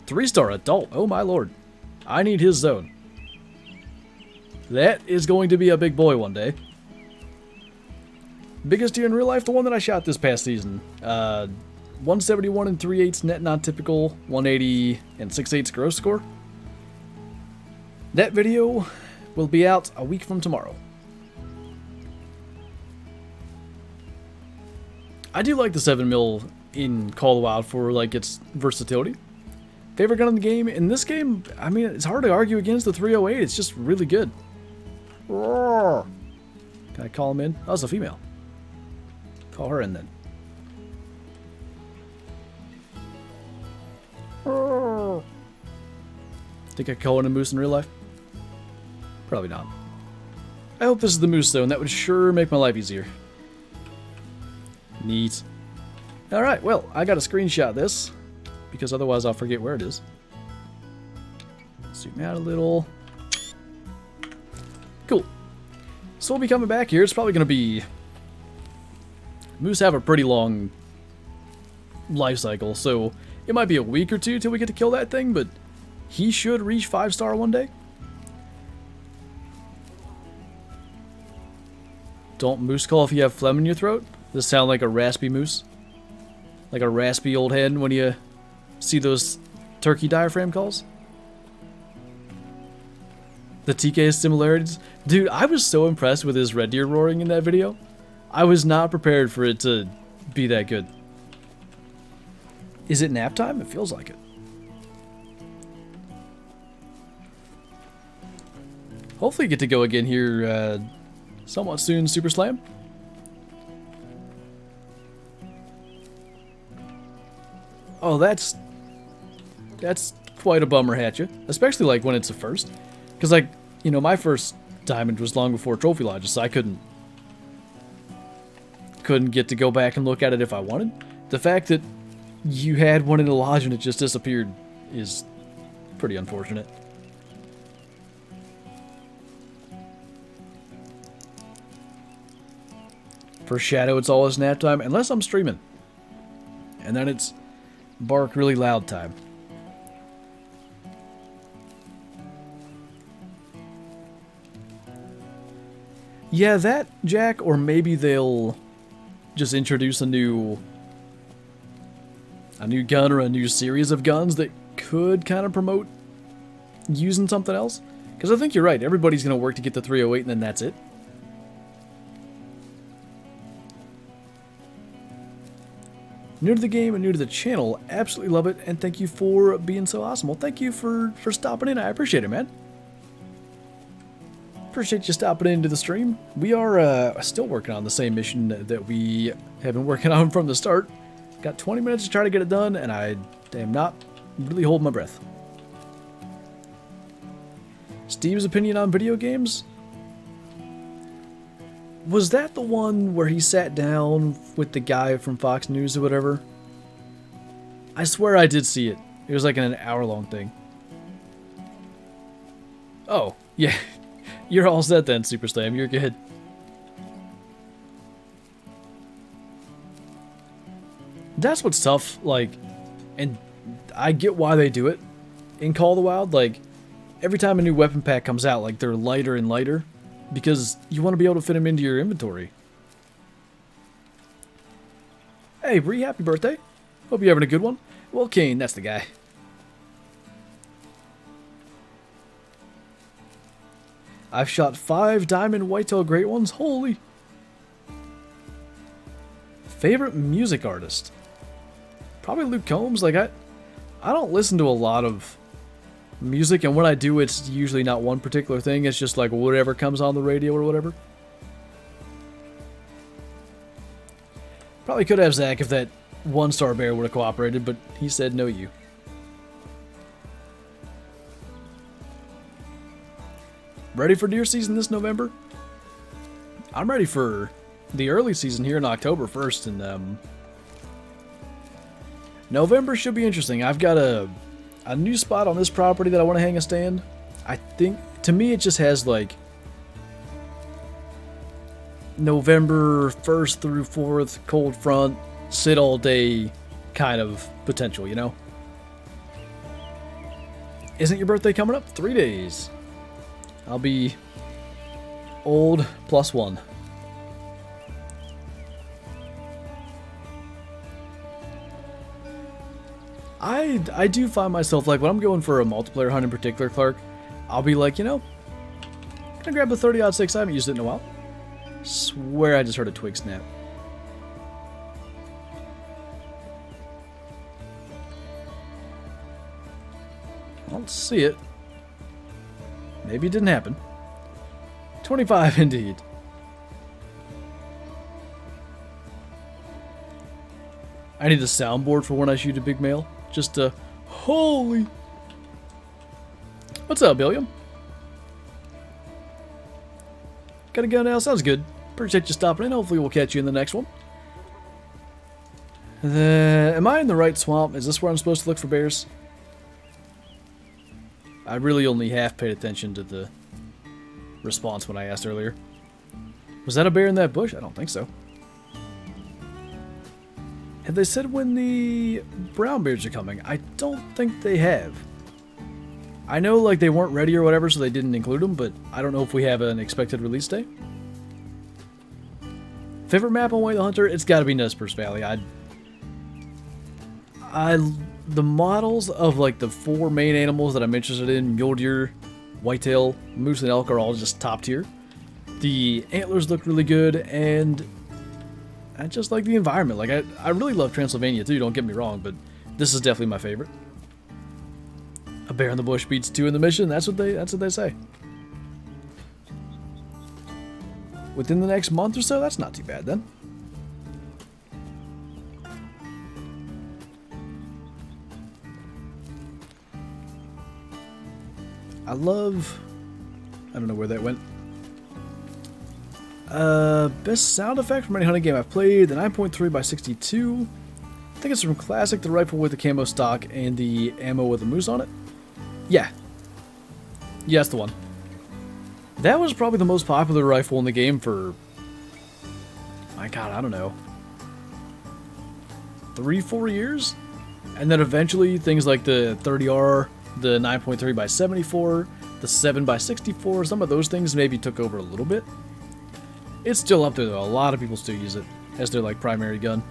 [SPEAKER 1] 3-star adult. Oh my lord. I need his zone. That is going to be a big boy one day. Biggest deer in real life, the one that I shot this past season. 171 and 3/8 net non-typical, 180 and 6/8 gross score. That video will be out a week from tomorrow. I do like the 7mm in Call of the Wild for like its versatility. Favorite gun in the game? In this game, I mean, it's hard to argue against the 308. It's just really good. Roar. Can I call him in? Oh, it's a female. Call her in then. Roar. Think I could call in a moose in real life? Probably not. I hope this is the moose zone. That would sure make my life easier. Neat. Alright, well, I gotta screenshot this, because otherwise I'll forget where it is. Zoom out a little. Cool. So we'll be coming back here. It's probably gonna be... Moose have a pretty long life cycle, so it might be a week or two till we get to kill that thing, but he should reach 5-star one day. Don't moose call if you have phlegm in your throat. Does it sound like a raspy moose? Like a raspy old hen when you see those turkey diaphragm calls? The TK similarities? Dude, I was so impressed with his red deer roaring in that video. I was not prepared for it to be that good. Is it nap time? It feels like it. Hopefully get to go again here somewhat soon, Super Slam. Oh, that's quite a bummer, Hatcha. Especially like when it's a first. Because like, you know, my first diamond was long before Trophy Lodges, so I couldn't get to go back and look at it if I wanted. The fact that you had one in the lodge and it just disappeared is pretty unfortunate. For Shadow, it's always nap time, unless I'm streaming. And then it's bark really loud time. Yeah, that, Jack, or maybe they'll just introduce a new gun or a new series of guns that could kind of promote using something else. Because I think you're right, everybody's going to work to get the 308 and then that's it. New to the game and new to the channel, absolutely love it, and thank you for being so awesome. Well, thank you for stopping in, I appreciate it, man. Appreciate you stopping into the stream. We are still working on the same mission that we have been working on from the start. Got 20 minutes to try to get it done, and I am not really holding my breath. Steve's opinion on video games? Was that the one where he sat down with the guy from Fox News or whatever? I swear I did see it. It was like an hour-long thing. Oh, yeah. You're all set then, Super Slam. You're good. That's what's tough, like, and I get why they do it in Call of the Wild. Like, every time a new weapon pack comes out, like, they're lighter and lighter. Because you want to be able to fit them into your inventory. Hey, Bree, happy birthday. Hope you're having a good one. Well, Kane, that's the guy. I've shot 5 diamond whitetail great ones. Holy. Favorite music artist? Probably Luke Combs. Like, I don't listen to a lot of music, and when I do, it's usually not one particular thing. It's just like whatever comes on the radio or whatever. Probably could have Zach if that one-star bear would have cooperated, but he said no you. Ready for deer season this November? I'm ready for the early season here in October 1st, and November should be interesting. I've got a new spot on this property that I want to hang a stand. I think, to me, it just has like November 1st through 4th, cold front, sit all day kind of potential, you know? Isn't your birthday coming up? 3 days. I'll be old +1. I do find myself, like, when I'm going for a multiplayer hunt in particular, Clark, I'll be like, you know, I'm gonna grab the 30-06. I haven't used it in a while. Swear I just heard a twig snap. I don't see it. Maybe it didn't happen. 25 indeed. I need a soundboard for when I shoot a big male. Just holy. What's up, Billiam? Got a gun now? Sounds good. Appreciate you stopping in. Hopefully we'll catch you in the next one. Am I in the right swamp? Is this where I'm supposed to look for bears? I really only half paid attention to the response when I asked earlier. Was that a bear in that bush? I don't think so. Have they said when the brown bears are coming? I don't think they have. I know, like, they weren't ready or whatever, so they didn't include them, but I don't know if we have an expected release date. Favorite map on Way the Hunter? It's got to be Nez Perce Valley. The models of, like, the 4 main animals that I'm interested in, mule deer, whitetail, moose, and elk, are all just top tier. The antlers look really good, and I just like the environment. Like, I really love Transylvania too, don't get me wrong, but this is definitely my favorite. A bear in the bush beats 2 in the mission. That's what they say. Within the next month or so, that's not too bad then. I don't know where that went. Best sound effect from any hunting game I've played, the 9.3 by 62. I think it's from Classic, the rifle with the camo stock and the ammo with the moose on it. Yeah. Yeah, that's the one. That was probably the most popular rifle in the game for, my god, I don't know, 3-4 years? And then eventually things like the 30R, the 9.3 by 74, the 7 by 64, some of those things maybe took over a little bit. It's still up there though. A lot of people still use it as their like primary gun.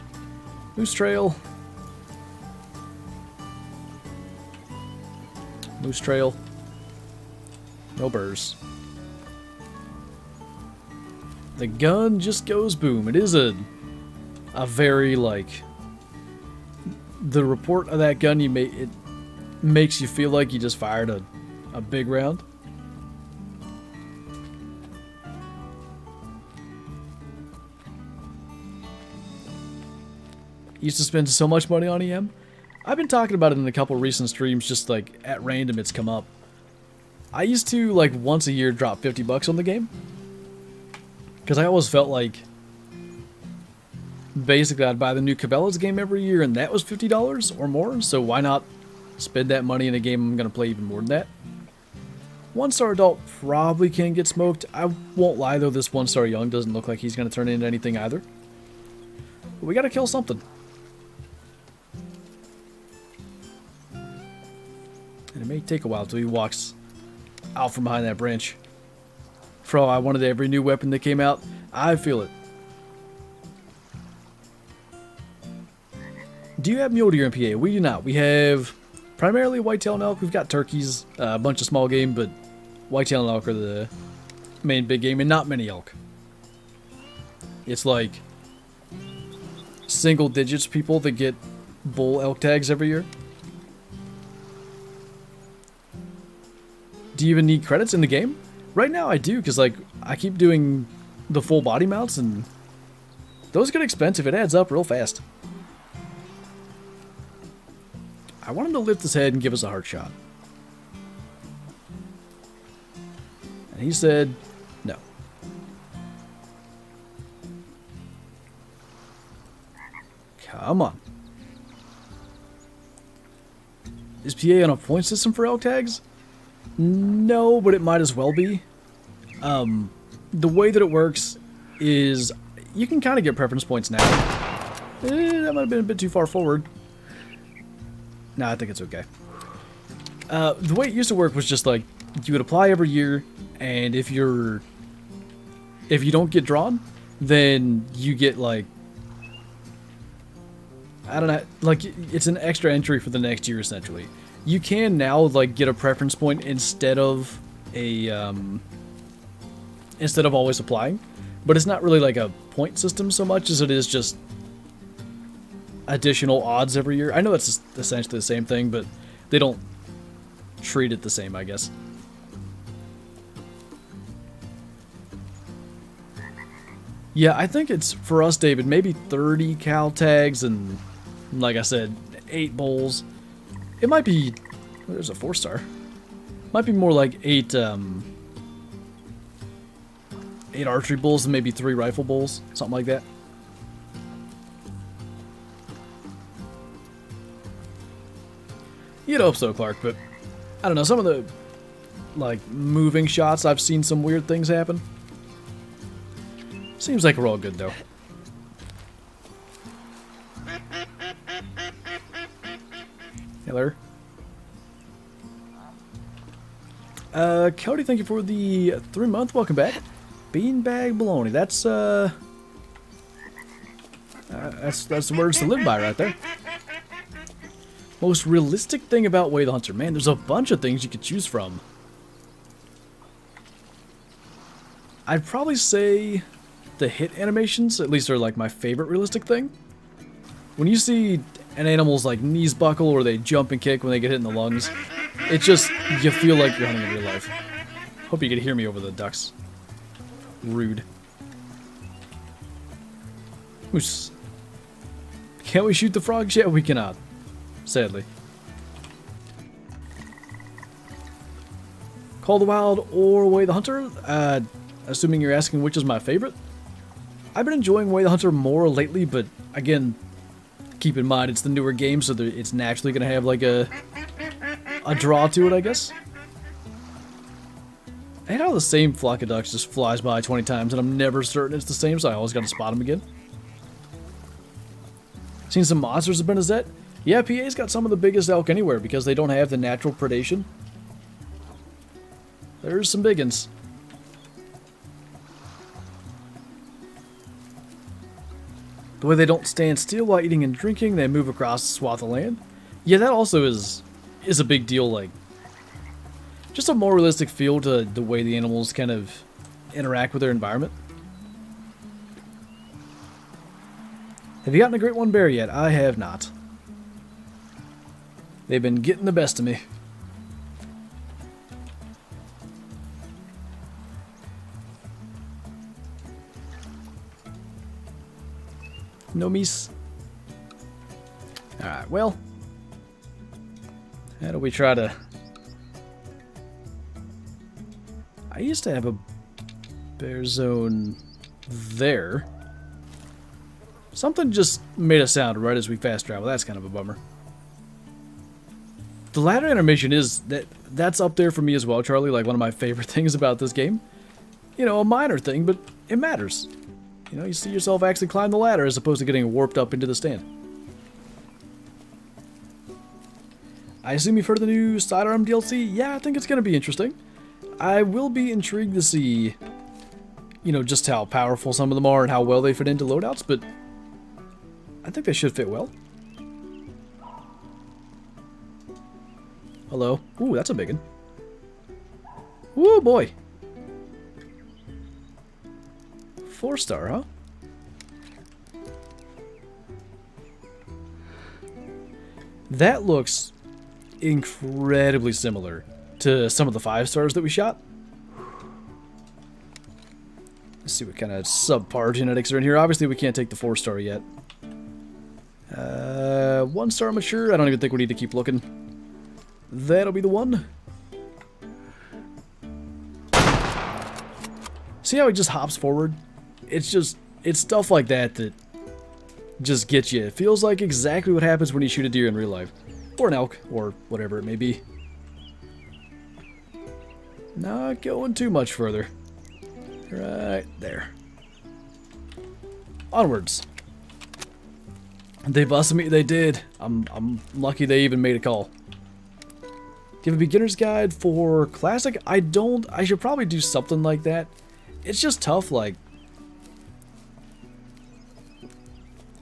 [SPEAKER 1] Moose Trail. Moose Trail. No burrs. The gun just goes boom. It is a very like, the report of that gun it makes you feel like you just fired a big round. Used to spend so much money on EM. I've been talking about it in a couple recent streams, just like at random it's come up. I used to like once a year drop 50 bucks on the game. Because I always felt like basically I'd buy the new Cabela's game every year and that was $50 or more, so why not spend that money in a game I'm going to play even more than that? 1-star adult probably can get smoked. I won't lie though, this 1-star young doesn't look like he's going to turn into anything either. But we got to kill something. And it may take a while till he walks out from behind that branch. For all I wanted every new weapon that came out, I feel it. Do you have mule deer in PA? We do not. We have primarily whitetail and elk. We've got turkeys, a bunch of small game, but whitetail and elk are the main big game, and not many elk. It's like single digits people that get bull elk tags every year. Do you even need credits in the game? Right now I do, because like I keep doing the full body mounts and those get expensive. It adds up real fast. I want him to lift his head and give us a heart shot. And he said no. Come on. Is PA on a point system for elk tags? No, but it might as well be. The way that it works is you can kind of get preference points now. That might have been a bit too far forward. No, I think it's okay. The way it used to work was just like you would apply every year, and if you don't get drawn, then you get like, I don't know, like it's an extra entry for the next year essentially. You can now like get a preference point instead of always applying, but it's not really like a point system so much as it is just additional odds every year. I know it's essentially the same thing, but they don't treat it the same, I guess. Yeah, I think it's, for us, David, maybe 30 cow tags and, like I said, 8 bulls. It might be, there's a 4-star. Might be more like 8 archery bulls and maybe 3 rifle bulls, something like that. You'd hope so, Clark, but I don't know, some of the like moving shots, I've seen some weird things happen. Seems like we're all good though. Hello. Cody, thank you for the 3-month. Welcome back. Beanbag baloney. That's the words to live by right there. Most realistic thing about Way the Hunter. Man, there's a bunch of things you could choose from. I'd probably say the hit animations, at least, are like my favorite realistic thing. When you see an animal's like knees buckle or they jump and kick when they get hit in the lungs, it just, you feel like you're hunting in real life. Hope you can hear me over the ducks. Rude. Moose. Can't we shoot the frogs yet? We cannot. Sadly. Call the Wild or Way the Hunter? Assuming you're asking which is my favorite. I've been enjoying Way the Hunter more lately, but again, keep in mind it's the newer game, so it's naturally going to have like a draw to it, I guess. I hate how the same flock of ducks just flies by 20 times and I'm never certain it's the same, so I always gotta spot them again. Seen some monsters have been a Zet? Yeah, PA's got some of the biggest elk anywhere because they don't have the natural predation. There's some big uns. The way they don't stand still while eating and drinking, they move across the swath of land. Yeah, that also is a big deal, like, just a more realistic feel to the way the animals kind of interact with their environment. Have you gotten a great one bear yet? I have not. They've been getting the best of me. No meese. Alright, well. How do we try to... I used to have a bear zone there. Something just made a sound right as we fast travel. That's kind of a bummer. The ladder animation is... That's up there for me as well, Charlie. Like, one of my favorite things about this game. You know, a minor thing, but it matters. You know, you see yourself actually climb the ladder as opposed to getting warped up into the stand. I assume you've heard of the new Sidearm DLC? Yeah, I think it's going to be interesting. I will be intrigued to see, you know, just how powerful some of them are and how well they fit into loadouts, but I think they should fit well. Hello. Ooh, that's a big one. Ooh, boy. 4-star, huh? That looks incredibly similar to some of the 5-stars that we shot. Let's see what kind of subpar genetics are in here. Obviously, we can't take the 4-star yet. 1-star mature. I don't even think we need to keep looking. That'll be the one. See how he just hops forward? It's stuff like that that just gets you. It feels like exactly what happens when you shoot a deer in real life. Or an elk, or whatever it may be. Not going too much further. Right there. Onwards. They busted me. They did. I'm lucky they even made a call. Do you have a beginner's guide for classic? I don't. I should probably do something like that. It's just tough, like...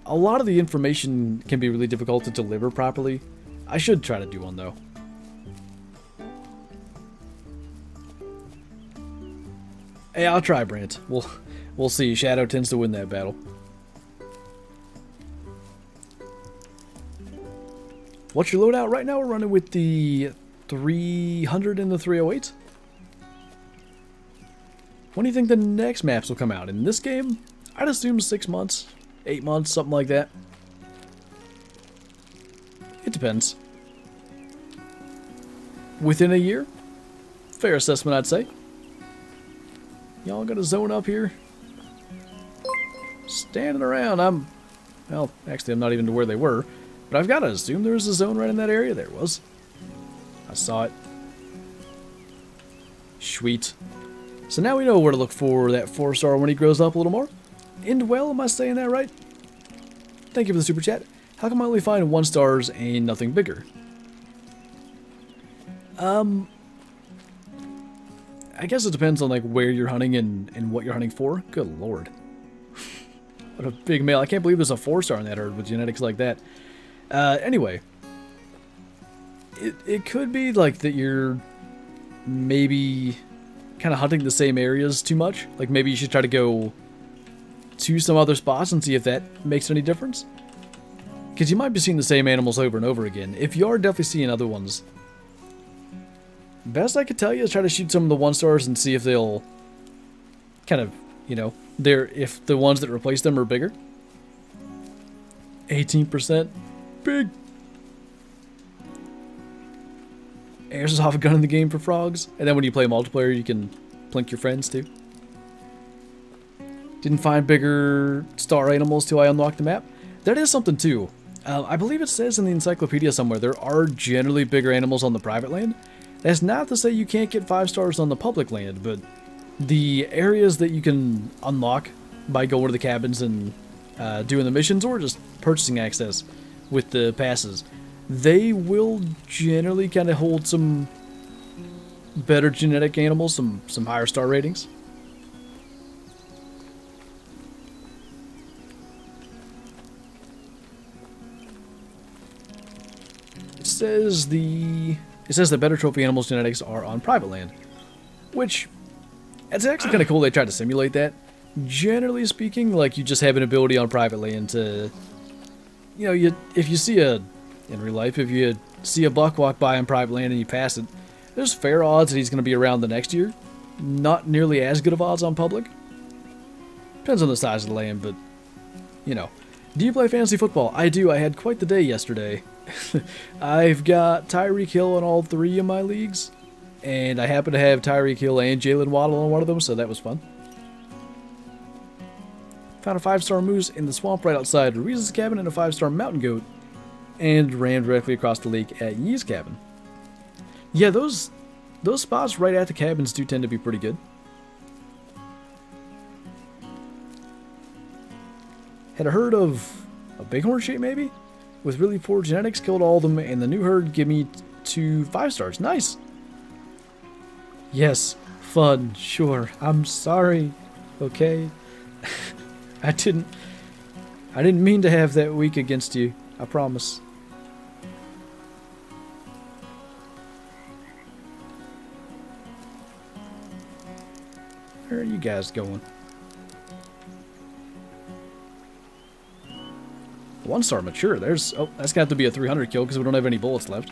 [SPEAKER 1] A lot of the information can be really difficult to deliver properly. I should try to do one, though. Hey, I'll try, Brant. We'll see. Shadow tends to win that battle. What's your loadout right now? We're running with the 300 and the 308. When do you think the next maps will come out? In this game, I'd assume 6 months, 8 months, something like that. It depends. Within a year? Fair assessment, I'd say. Y'all got a zone up here? Standing around, well, actually I'm not even to where they were, but I've got to assume there was a zone right in that area. There was. I saw it. Sweet. So now we know where to look for that 4-star when he grows up a little more. Indwell, am I saying that right? Thank you for the super chat. How come I only find 1-stars and nothing bigger? I guess it depends on like where you're hunting and what you're hunting for. Good lord. What a big male. I can't believe there's a 4-star in that herd with genetics like that. Anyway. It could be like that you're maybe kind of hunting the same areas too much. Like maybe you should try to go to some other spots and see if that makes any difference. Because you might be seeing the same animals over and over again. If you are definitely seeing other ones, best I could tell you is try to shoot some of the 1-stars and see if they'll kind of, you know, if the ones that replace them are bigger. 18%. Big. Airsoft gun in the game for frogs. And then when you play multiplayer, you can plink your friends too. Didn't find bigger star animals till I unlocked the map. That is something too. I believe it says in the encyclopedia somewhere there are generally bigger animals on the private land. That's not to say you can't get 5 stars on the public land, but the areas that you can unlock by going to the cabins and doing the missions, or just purchasing access with the passes, they will generally kind of hold some better genetic animals, some higher star ratings. It says the better trophy animals genetics are on private land, which it's actually kind of cool they tried to simulate that. Generally speaking, like, you just have an ability on private land to, you know, if you see in real life, if you see a buck walk by on private land and you pass it, there's fair odds that he's going to be around the next year. Not nearly as good of odds on public. Depends on the size of the land, but, you know. Do you play fantasy football? I do. I had quite the day yesterday. I've got Tyreek Hill in all 3 of my leagues, and I happen to have Tyreek Hill and Jalen Waddle on one of them, so that was fun. Found a 5-star moose in the swamp right outside Realism's cabin and a 5-star mountain goat, and ran directly across the lake at Yee's cabin. Yeah, those spots right at the cabins do tend to be pretty good. Had a herd of a bighorn sheep maybe, with really poor genetics, killed all of them, and the new herd give me 2 5 stars. Nice. Yes, fun, sure. I'm sorry. Okay. I didn't mean to have that week against you. I promise. Where are you guys going? 1-star mature. There's... Oh, that's gonna have to be a 300 kill because we don't have any bullets left.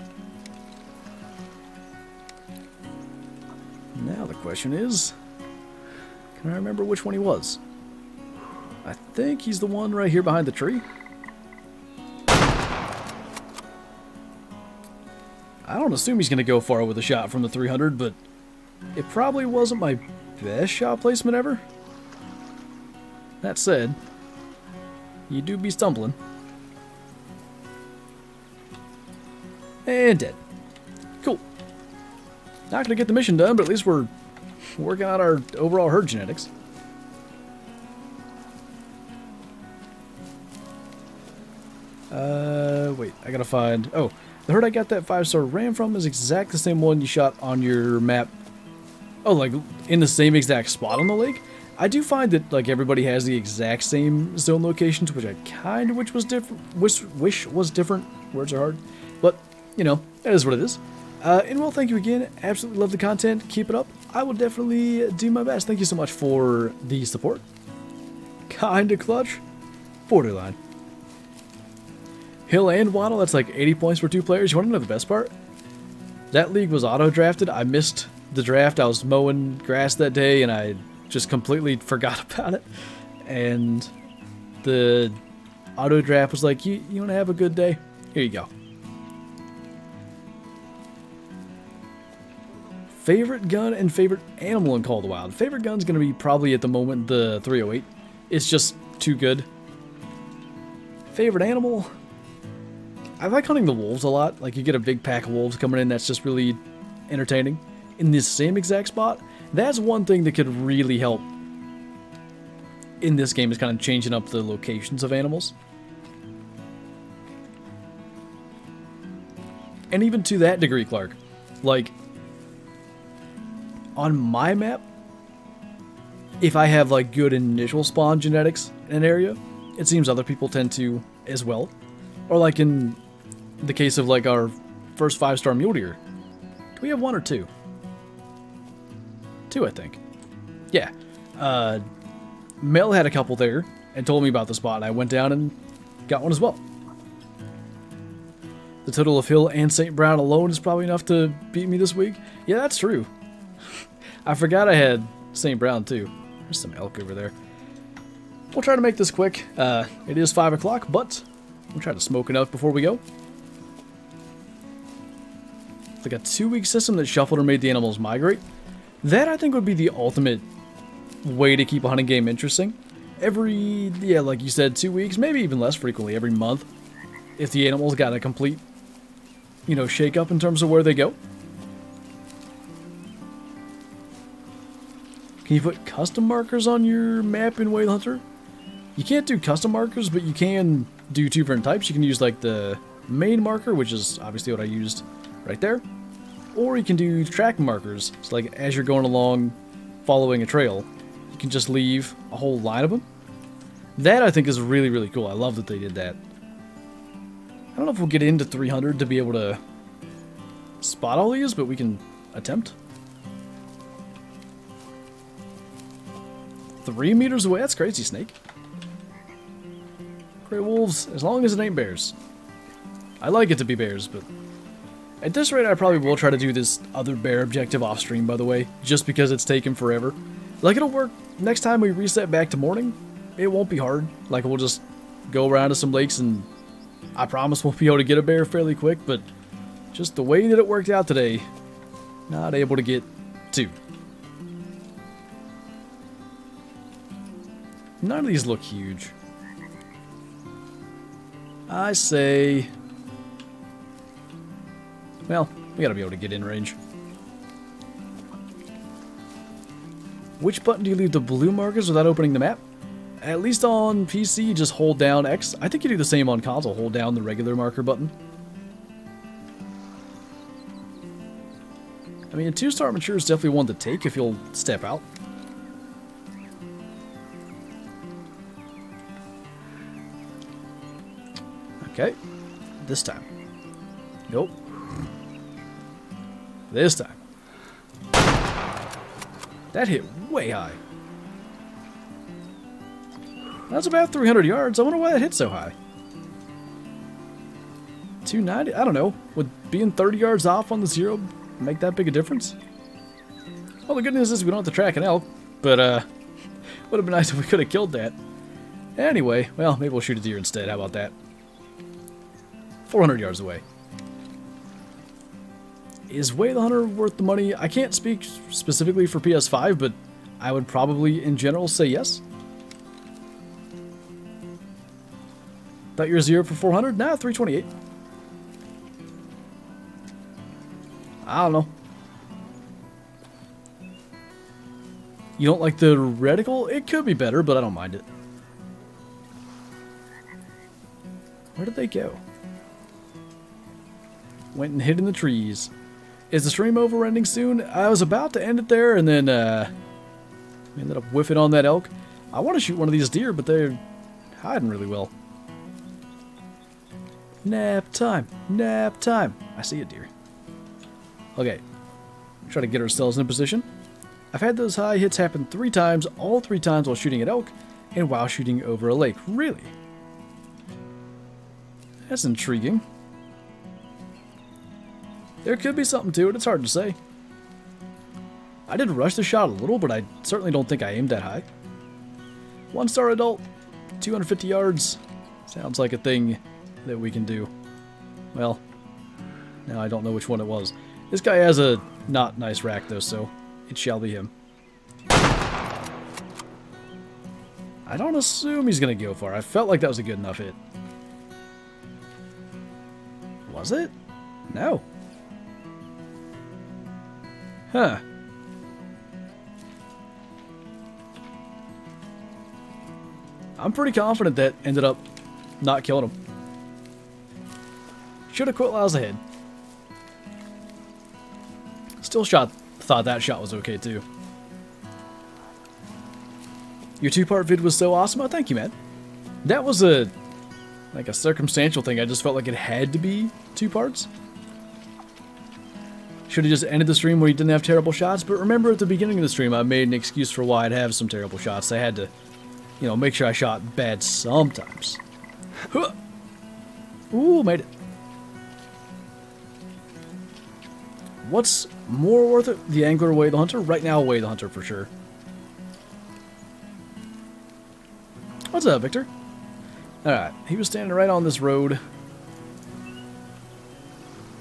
[SPEAKER 1] Now the question is... Can I remember which one he was? I think he's the one right here behind the tree. I don't assume he's going to go far with a shot from the 300, but it probably wasn't my best shot placement ever. That said, you do be stumbling. And dead. Cool. Not going to get the mission done, but at least we're working out our overall herd genetics. Wait, I gotta find... Oh, the herd I got that 5-star ram from is exactly the same one you shot on your map. Oh, like, in the same exact spot on the lake? I do find that, like, everybody has the exact same zone locations, which I kind of wish was different. Words are hard. But, you know, that is what it is. And well, thank you again. Absolutely love the content. Keep it up. I will definitely do my best. Thank you so much for the support. Kinda clutch. Borderline. Hill and Waddle, that's like 80 points for 2 players. You want to know the best part? That league was auto-drafted. I missed the draft. I was mowing grass that day, and I just completely forgot about it. And the auto-draft was like, you want to have a good day? Here you go. Favorite gun and favorite animal in Call of the Wild. Favorite gun's going to be probably at the moment the 308. It's just too good. Favorite animal... I like hunting the wolves a lot. Like, you get a big pack of wolves coming in, that's just really entertaining. In this same exact spot, that's one thing that could really help in this game, is kind of changing up the locations of animals. And even to that degree, Clark, like, on my map, if I have, like, good initial spawn genetics in an area, it seems other people tend to as well. Or like in the case of, like, our first 5-star mule deer. Do we have 1 or 2? 2, I think. Yeah. Mel had a couple there and told me about the spot, and I went down and got one as well. The total of Hill and St. Brown alone is probably enough to beat me this week. Yeah, that's true. I forgot I had St. Brown too. There's some elk over there. We'll try to make this quick. It is 5 o'clock, but we'll try to smoke enough before we go. It's like a 2-week system that shuffled or made the animals migrate. That, I think, would be the ultimate way to keep a hunting game interesting. Yeah, like you said, 2 weeks, maybe even less frequently, every month. If the animals got a complete, shake up in terms of where they go. Can you put custom markers on your map in Way the Hunter? You can't do custom markers, but you can do two different types. You can use like the main marker, which is obviously what I used right there. Or you can do track markers. So like as you're going along following a trail, you can just leave a whole line of them. That I think is really, really cool. I love that they did that. I don't know if we'll get into 300 to be able to spot all these, but we can attempt. 3 meters away? That's crazy, Snake. Gray wolves, as long as it ain't bears. I like it to be bears, but at this rate I probably will try to do this other bear objective off stream, by the way, just because it's taken forever. Like, it'll work next time we reset back to morning. It won't be hard. Like, we'll just go around to some lakes and I promise we'll be able to get a bear fairly quick, but just the way that it worked out today, not able to get 2. None of these look huge. I say, well, we gotta be able to get in range. Which button do you leave the blue markers without opening the map? At least on PC, you just hold down X. I think you do the same on console, hold down the regular marker button. I mean, a 2-star mature is definitely one to take if you'll step out. Okay, this time. Nope. This time. That hit way high. That's about 300 yards. I wonder why that hit so high. 290? I don't know. Would being 30 yards off on the 0 make that big a difference? Well, the good news is we don't have to track an elk, but would have been nice if we could have killed that. Anyway, well, maybe we'll shoot a deer instead. How about that? 400 yards away. Is Way the Hunter worth the money? I can't speak specifically for PS5, but I would probably, in general, say yes. Thought you were 0 for 400? Nah, 328. I don't know. You don't like the reticle? It could be better, but I don't mind it. Where did they go? Went and hid in the trees. Is the stream over ending soon? I was about to end it there, and then we ended up whiffing on that elk. I want to shoot one of these deer, but they're hiding really well. Nap time. Nap time. I see a deer. Okay. Try to get ourselves in a position. I've had those high hits happen 3 times, all 3 times while shooting at elk, and while shooting over a lake. Really? That's intriguing. There could be something to it, it's hard to say. I did rush the shot a little, but I certainly don't think I aimed that high. 1-star adult, 250 yards. Sounds like a thing that we can do. Well, now I don't know which one it was. This guy has a not nice rack though, so it shall be him. I don't assume he's gonna go far. I felt like that was a good enough hit. Was it? No. Huh. I'm pretty confident that ended up not killing him. Should have quit while I was ahead. Still thought that shot was okay too. Your 2-part vid was so awesome. Oh, thank you, man. That was a circumstantial thing. I just felt like it had to be 2 parts. Should have just ended the stream where you didn't have terrible shots, but remember at the beginning of the stream I made an excuse for why I'd have some terrible shots. I had to, you know, make sure I shot bad sometimes. Ooh, made it. What's more worth it? The angler or Way the Hunter? Right now, Way the Hunter for sure. What's up, Victor? Alright, he was standing right on this road.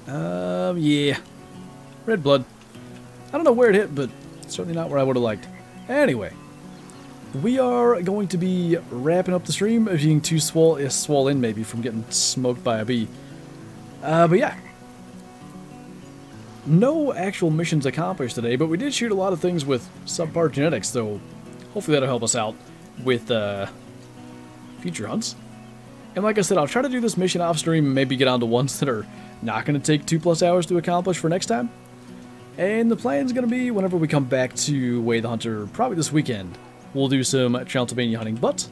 [SPEAKER 1] Yeah. Red blood. I don't know where it hit, but certainly not where I would have liked. Anyway, we are going to be wrapping up the stream of being too swollen maybe from getting smoked by a bee. But yeah. no actual missions accomplished today, but we did shoot a lot of things with subpar genetics, so hopefully that'll help us out with future hunts. And like I said, I'll try to do this mission off stream and maybe get on to ones that are not going to take 2+ hours to accomplish for next time. And the plan's going to be whenever we come back to Way the Hunter, probably this weekend, we'll do some Transylvania hunting. But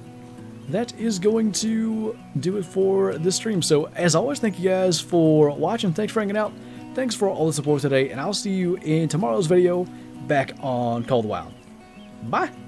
[SPEAKER 1] that is going to do it for this stream. So as always, thank you guys for watching. Thanks for hanging out. Thanks for all the support today. And I'll see you in tomorrow's video back on Call of the Wild. Bye.